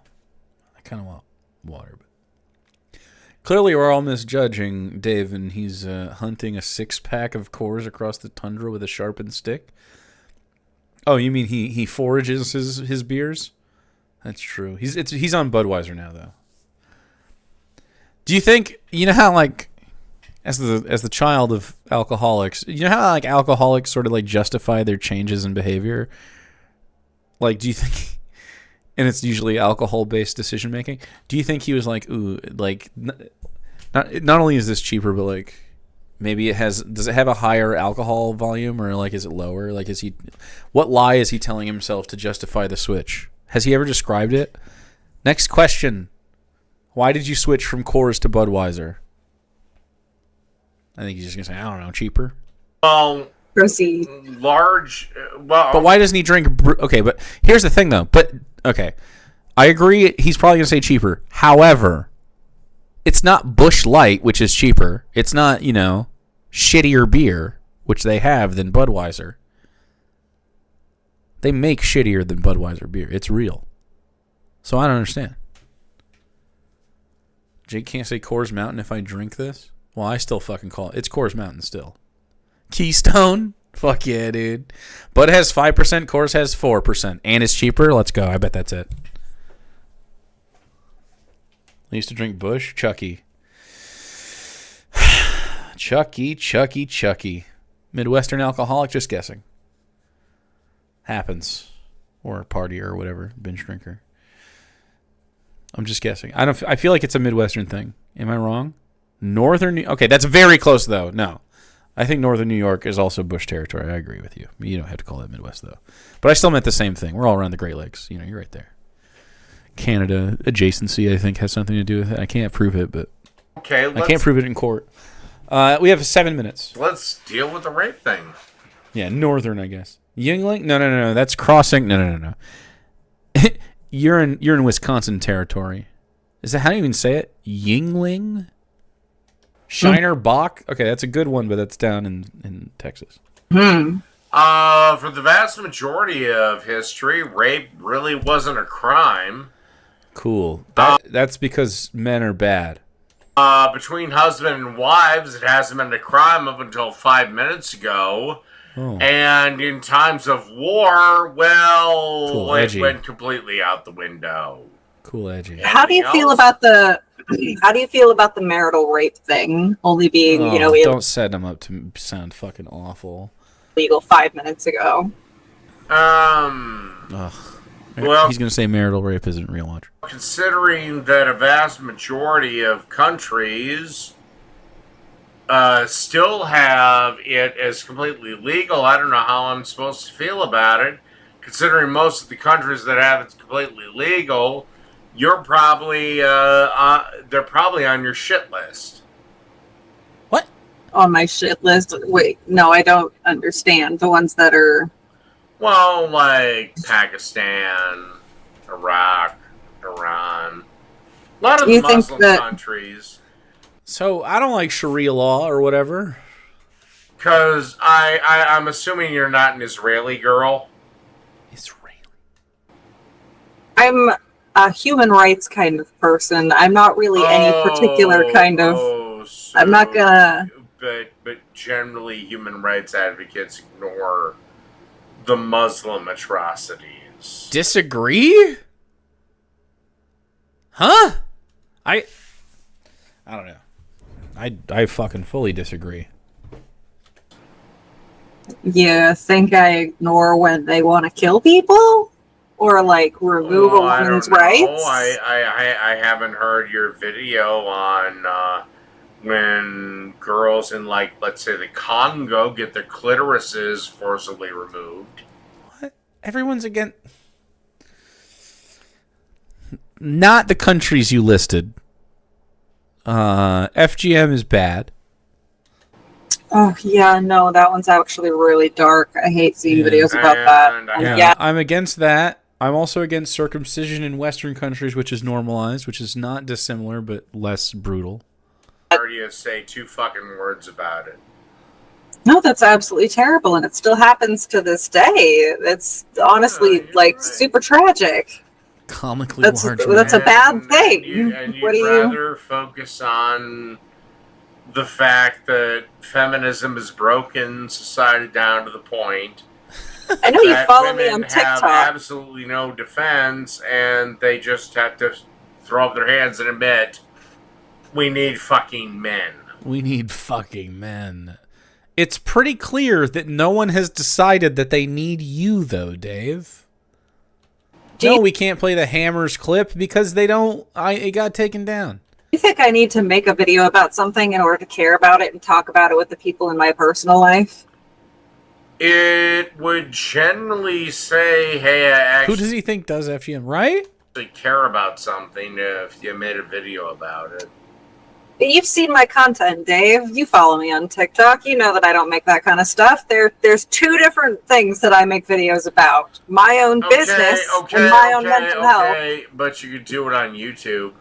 I kind of want water, but clearly we're all misjudging Dave, and he's hunting a 6-pack of Coors across the tundra with a sharpened stick. Oh, you mean he forages his beers? That's true. He's on Budweiser now, though. Do you think how like as the child of alcoholics, how like alcoholics sort of like justify their changes in behavior? Like, do you think, and it's usually alcohol-based decision making. Do you think he was like, ooh, like, not only is this cheaper, but like, maybe does it have a higher alcohol volume, or like, is it lower? Like, what lie is he telling himself to justify the switch? Has he ever described it? Next question. Why did you switch from Coors to Budweiser? I think he's just going to say, I don't know, cheaper. Well, Proceed. But why doesn't he drink? Okay, but here's the thing, though. But okay, I agree. He's probably gonna say cheaper. However, it's not Busch Light, which is cheaper. It's not shittier beer, which they have, than Budweiser. They make shittier than Budweiser beer. It's real. So I don't understand. Jake can't say Coors Mountain if I drink this. Well, I still fucking call it. It's Coors Mountain still. Keystone? Fuck yeah, dude. Bud has 5%, Coors has 4%. And it's cheaper? Let's go. I bet that's it. I used to drink Busch. Chucky. Chucky. Midwestern alcoholic, just guessing. Happens. Or partier or whatever. Binge drinker. I'm just guessing. I feel like it's a Midwestern thing. Am I wrong? Okay, that's very close, though. No. I think Northern New York is also Bush territory. I agree with you. You don't have to call that Midwest, though. But I still meant the same thing. We're all around the Great Lakes. You're right there. Canada adjacency, I think, has something to do with it. I can't prove it, but okay, I can't prove it in court. We have 7 minutes. Let's deal with the rape thing. Yeah, Northern, I guess. Yingling? No. That's crossing. No. You're in Wisconsin territory. Is that how you even say it? Yingling? Shiner Bach? Okay, that's a good one, but that's down in Texas. Hmm. For the vast majority of history, rape really wasn't a crime. Cool. That's because men are bad. Between husband and wives, it hasn't been a crime up until 5 minutes ago. Oh. And in times of war, well, Cool, it edgy. went completely out the window. Cool, edgy. How do you feel about the marital rape thing only being, don't set them up to sound fucking awful. illegal 5 minutes ago? Ugh. Well, he's gonna say marital rape isn't real much. considering that a vast majority of countries still have it as completely legal, I don't know how I'm supposed to feel about it. Considering most of the countries that have it completely legal, you're probably they're probably on your shit list. What? On my shit list? Wait, no, I don't understand. The ones that are... Well, like Pakistan, Iraq, Iran, a lot of the Muslim countries. So I don't like Sharia law or whatever. Because I'm assuming you're not an Israeli girl. Israeli. I'm a human rights kind of person. I'm not really any particular kind of... So, I'm not gonna... But generally, human rights advocates ignore the Muslim atrocities. Disagree? Huh? I don't know. I fucking fully disagree. You think I ignore when they want to kill people? Or, like, remove a woman's rights? I haven't heard your video on when girls in, like, let's say the Congo get their clitorises forcibly removed. What? Everyone's against... Not the countries you listed. FGM is bad. Oh, yeah, no, that one's actually really dark. I hate seeing videos about that. Yeah, I'm against that. I'm also against circumcision in Western countries, which is normalized, which is not dissimilar, but less brutal. I heard you say 2 fucking words about it. No, that's absolutely terrible, and it still happens to this day. It's honestly, super tragic. Comically that's large. That's a bad thing. And you'd rather focus on the fact that feminism is broken society down to the point. I know you follow me on TikTok. Have absolutely no defense, and they just have to throw up their hands and admit, We need fucking men. We need fucking men. It's pretty clear that no one has decided that they need you, though, Dave. No, we can't play the Hammers clip because they don't. It got taken down. You think I need to make a video about something in order to care about it and talk about it with the people in my personal life? It would generally say, hey, I actually Who does he think does FGM, right? care about something if you made a video about it. You've seen my content, Dave. You follow me on TikTok. You know that I don't make that kind of stuff. There's two different things that I make videos about. My own business and my own mental health. But you could do it on YouTube.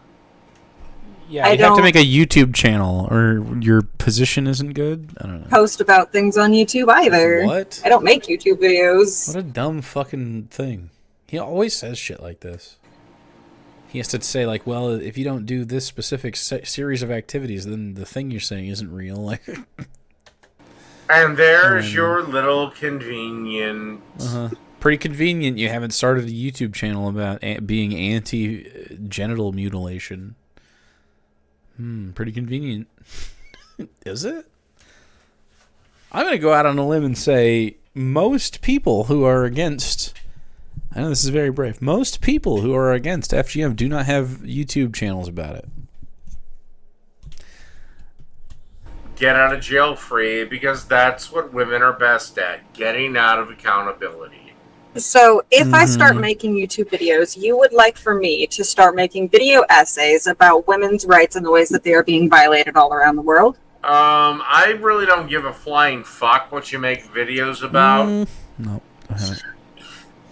Yeah, you have to make a YouTube channel or your position isn't good. I don't know. Post about things on YouTube either. What? I don't make YouTube videos. What a dumb fucking thing. He always says shit like this. He has to say, like, well, if you don't do this specific series of activities, then the thing you're saying isn't real. Like, and there's your little convenient. Pretty convenient you haven't started a YouTube channel about being anti-genital mutilation. Pretty convenient. Is it? I'm going to go out on a limb and say most people who are against... I know this is very brave. Most people who are against FGM do not have YouTube channels about it. Get out of jail free, because that's what women are best at, getting out of accountability. So if I start making YouTube videos, you would like for me to start making video essays about women's rights and the ways that they are being violated all around the world? I really don't give a flying fuck what you make videos about. No, I haven't.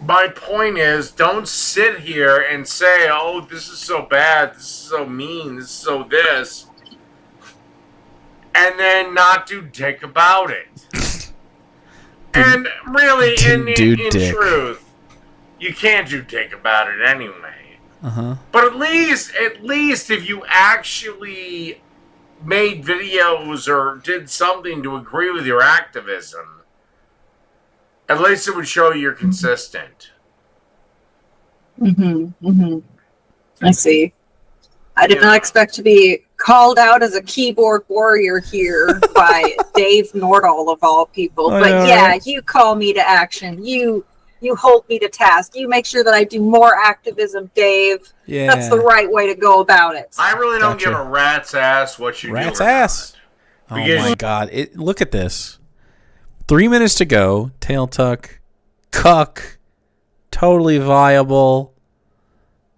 My point is, don't sit here and say, oh, this is so bad, this is so mean, this is so this, and then not do dick about it. And really, in truth, you can't do dick about it anyway. But at least if you actually made videos or did something to agree with your activism, at least it would show you're consistent. I see. I did not expect to be called out as a keyboard warrior here by Dave Nordahl of all people. But yeah, you call me to action. You hold me to task. You make sure that I do more activism, Dave. Yeah. That's the right way to go about it. I really don't give a rat's ass what you do. Rat's ass. Oh my god. Look at this. 3 minutes to go. Tail tuck. Cuck. Totally viable.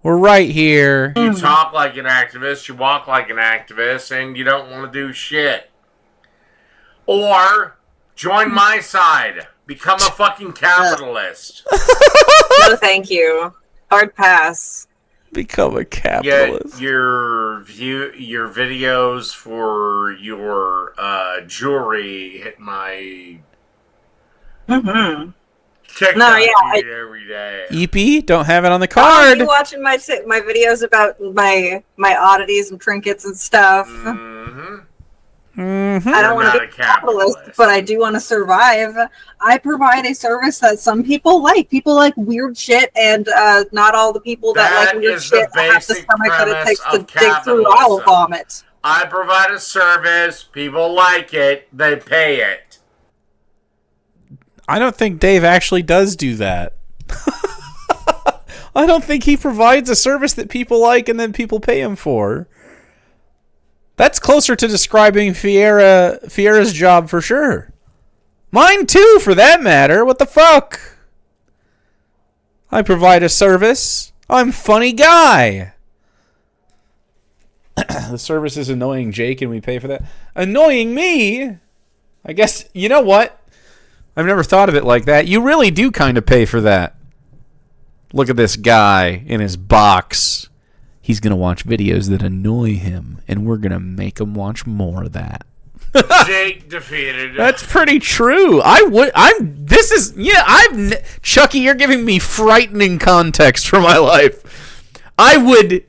We're right here. You talk like an activist, you walk like an activist, and you don't want to do shit. Or join my side. Become a fucking capitalist. No, thank you. Hard pass. Become a capitalist. Get your videos for your jewelry hit my TikTok feed every day. EP, don't have it on the Oh, card. you watching my videos about my oddities and trinkets and stuff? I don't want to be a capitalist, but I do want to survive. I provide a service that some people like. People like weird shit, and not all the people that like weird shit have the stomach that it takes to dig through owl vomit. I provide a service. People like it. They pay it. I don't think Dave actually does do that. I don't think he provides a service that people like and then people pay him for. That's closer to describing Fiera's job for sure. Mine too, for that matter. What the fuck? I provide a service. I'm funny guy. The service is annoying Jake and we pay for that. Annoying me? I guess, you know what? I've never thought of it like that. You really do kind of pay for that. Look at this guy in his box. He's going to watch videos that annoy him, and we're going to make him watch more of that. Jake defeated. That's pretty true. Chucky, you're giving me frightening context for my life.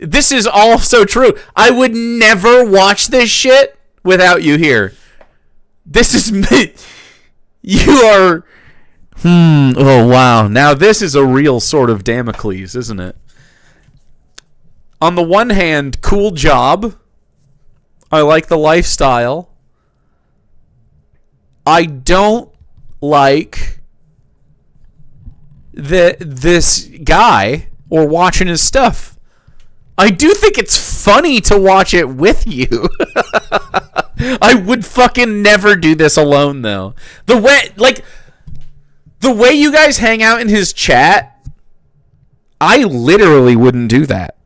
This is all so true. I would never watch this shit without you here. This is me. You are... Oh, wow. Now, this is a real sort of Damocles, isn't it? On the one hand, cool job. I like the lifestyle. I don't like this guy or watching his stuff. I do think it's funny to watch it with you. I would fucking never do this alone, though. The way you guys hang out in his chat, I literally wouldn't do that.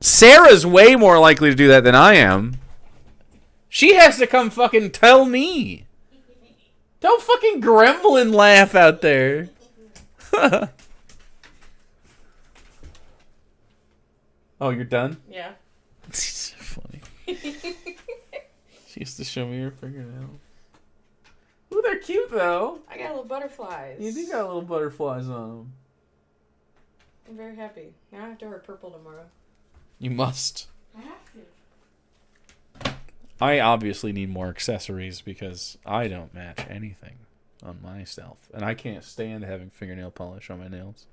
Sarah's way more likely to do that than I am. She has to come fucking tell me. Don't fucking gremlin laugh out there. Oh, you're done? Yeah. Funny. She used to show me her fingernails. Ooh, they're cute, though. I got little butterflies. You do got little butterflies on them. I'm very happy. Now I have to wear purple tomorrow. You must. I have to. I obviously need more accessories because I don't match anything on myself. And I can't stand having fingernail polish on my nails.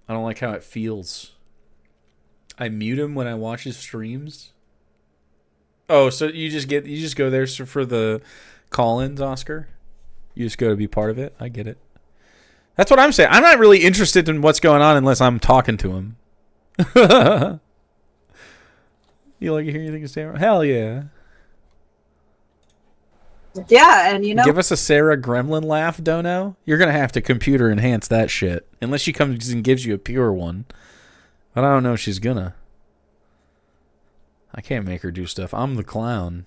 I don't like how it feels. I mute him when I watch his streams. Oh, so you just go there for the call-ins, Oscar? You just go to be part of it? I get it. That's what I'm saying. I'm not really interested in what's going on unless I'm talking to him. You like to hear anything Sarah? Hell yeah. Yeah, and Give us a Sarah Gremlin laugh, Dono. You're going to have to computer enhance that shit. Unless she comes and gives you a pure one. But I don't know if she's gonna. I can't make her do stuff. I'm the clown.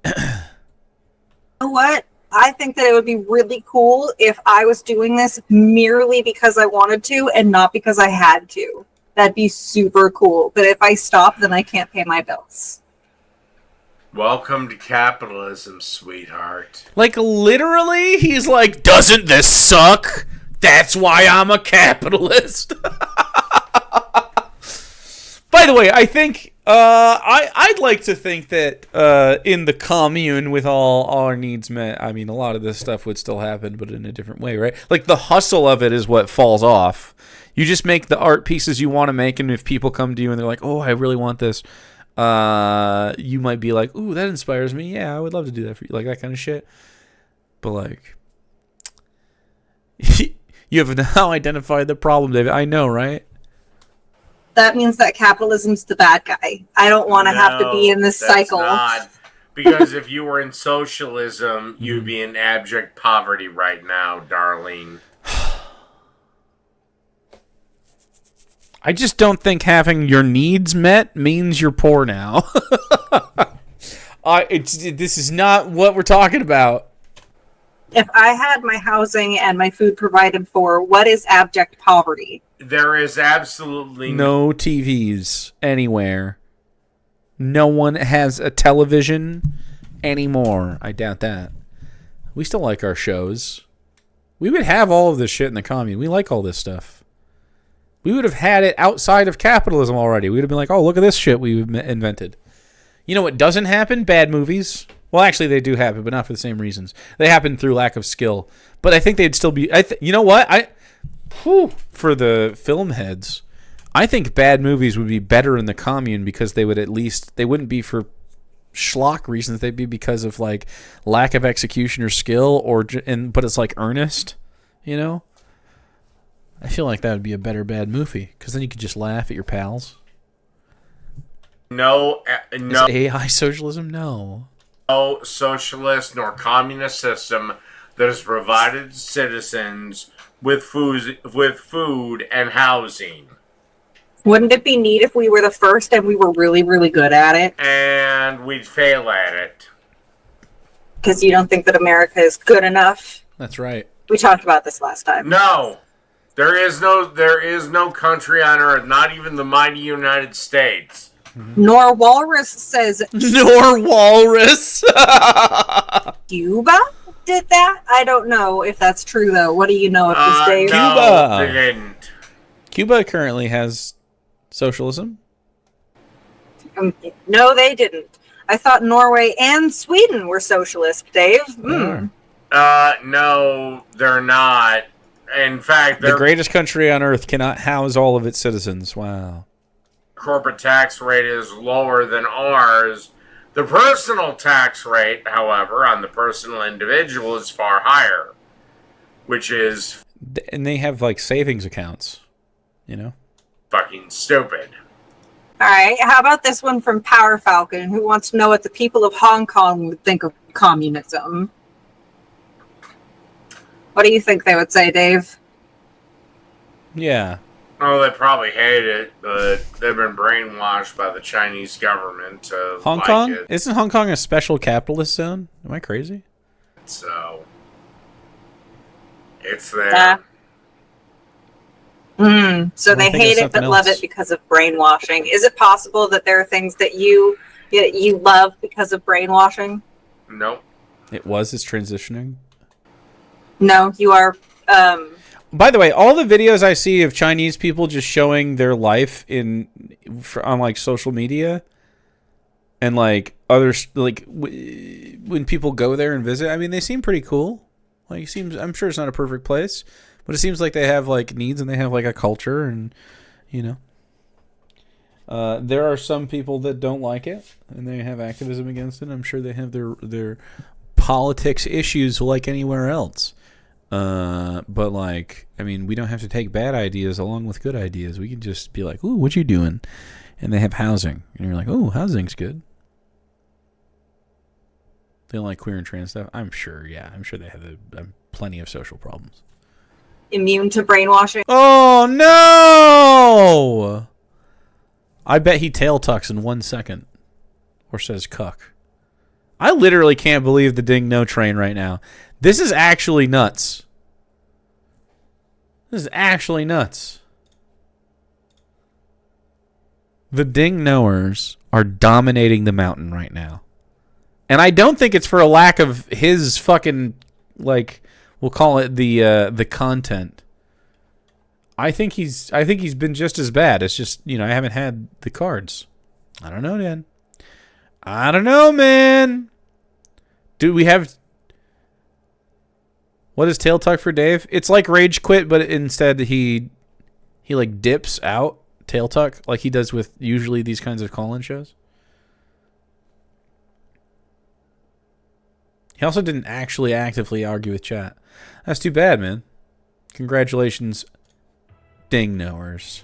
You know what? I think that it would be really cool if I was doing this merely because I wanted to and not because I had to. That'd be super cool. But if I stop, then I can't pay my bills. Welcome to capitalism, sweetheart. Like, literally, he's like, doesn't this suck? That's why I'm a capitalist. By the way, I think I'd like to think that in the commune with all our needs met, I mean, a lot of this stuff would still happen, but in a different way, right? Like, the hustle of it is what falls off. You just make the art pieces you want to make, and if people come to you and they're like, oh, I really want this, you might be like, ooh, that inspires me. Yeah, I would love to do that for you. Like, that kind of shit. But, like... You have now identified the problem, David. I know, right? That means that capitalism's the bad guy. I don't want to have to be in this cycle. Not. Because if you were in socialism, you'd be in abject poverty right now, darling. I just don't think having your needs met means you're poor now. This is not what we're talking about. If I had my housing and my food provided for, what is abject poverty? There is absolutely no TVs anywhere. No one has a television anymore. I doubt that. We still like our shows. We would have all of this shit in the commune. We like all this stuff. We would have had it outside of capitalism already. We would have been like, oh, look at this shit we've invented. You know what doesn't happen? Bad movies. Well, actually, they do happen, but not for the same reasons. They happen through lack of skill. But I think they'd still be... you know what? For the film heads, I think bad movies would be better in the commune because they would at least... They wouldn't be for schlock reasons. They'd be because of, like, lack of execution or skill, but it's, like, earnest, you know? I feel like that would be a better bad movie because then you could just laugh at your pals. no. Is AI socialism? No. No socialist nor communist system that has provided citizens with food and housing. Wouldn't it be neat if we were the first and we were really, really good at it? And we'd fail at it. Because you don't think that America is good enough? That's right. We talked about this last time. No. There is no country on earth, not even the mighty United States. Nor Walrus says... Nor Walrus! Cuba did that? I don't know if that's true, though. What do you know at this day? No, Cuba! they didn't. Cuba currently has socialism. No, they didn't. I thought Norway and Sweden were socialist, Dave. No, they're not. In fact, the greatest country on earth cannot house all of its citizens. Wow. corporate tax rate is lower than ours. The personal tax rate, however, on the personal individual is far higher, which is And they have like savings accounts, you know? fucking stupid. All right, how about this one from Power Falcon, who wants to know what the people of Hong Kong would think of communism? What do you think they would say, Dave? Yeah. Oh, they probably hate it, but they've been brainwashed by the Chinese government to Hong like Kong? it. Isn't Hong Kong a special capitalist zone? Am I crazy? So it's there. So they thinking of hate it something but love else. it because of brainwashing. Is it possible that there are things that you love because of brainwashing? Nope. It was. It's transitioning. No, you are. By the way, all the videos I see of Chinese people just showing their life on like social media, and like others, like when people go there and visit, I mean, they seem pretty cool. Like, it seems, I'm sure it's not a perfect place, but it seems like they have like needs and they have like a culture, and you know, there are some people that don't like it and they have activism against it. I'm sure they have their politics issues like anywhere else. But like, I mean, we don't have to take bad ideas along with good ideas. We can just be like, "Ooh, what you doing?" And they have housing, and you're like, "Oh, housing's good." They don't like queer and trans stuff. I'm sure. Yeah, I'm sure they have plenty of social problems. Immune to brainwashing. Oh no! I bet he tail tucks in 1 second, or says "cuck." I literally can't believe the Dingo train right now. This is actually nuts. This is actually nuts. The Ding Knowers are dominating the mountain right now. And I don't think it's for a lack of his fucking, like, we'll call it the content. I think he's been just as bad. It's just, you know, I haven't had the cards. I don't know, Dan. I don't know, man. Do we have... What is tail tuck for Dave? It's like rage quit, but instead he like dips out tail tuck like he does with usually these kinds of call-in shows. He also didn't actually actively argue with chat. That's too bad, man. Congratulations, Ding Knowers.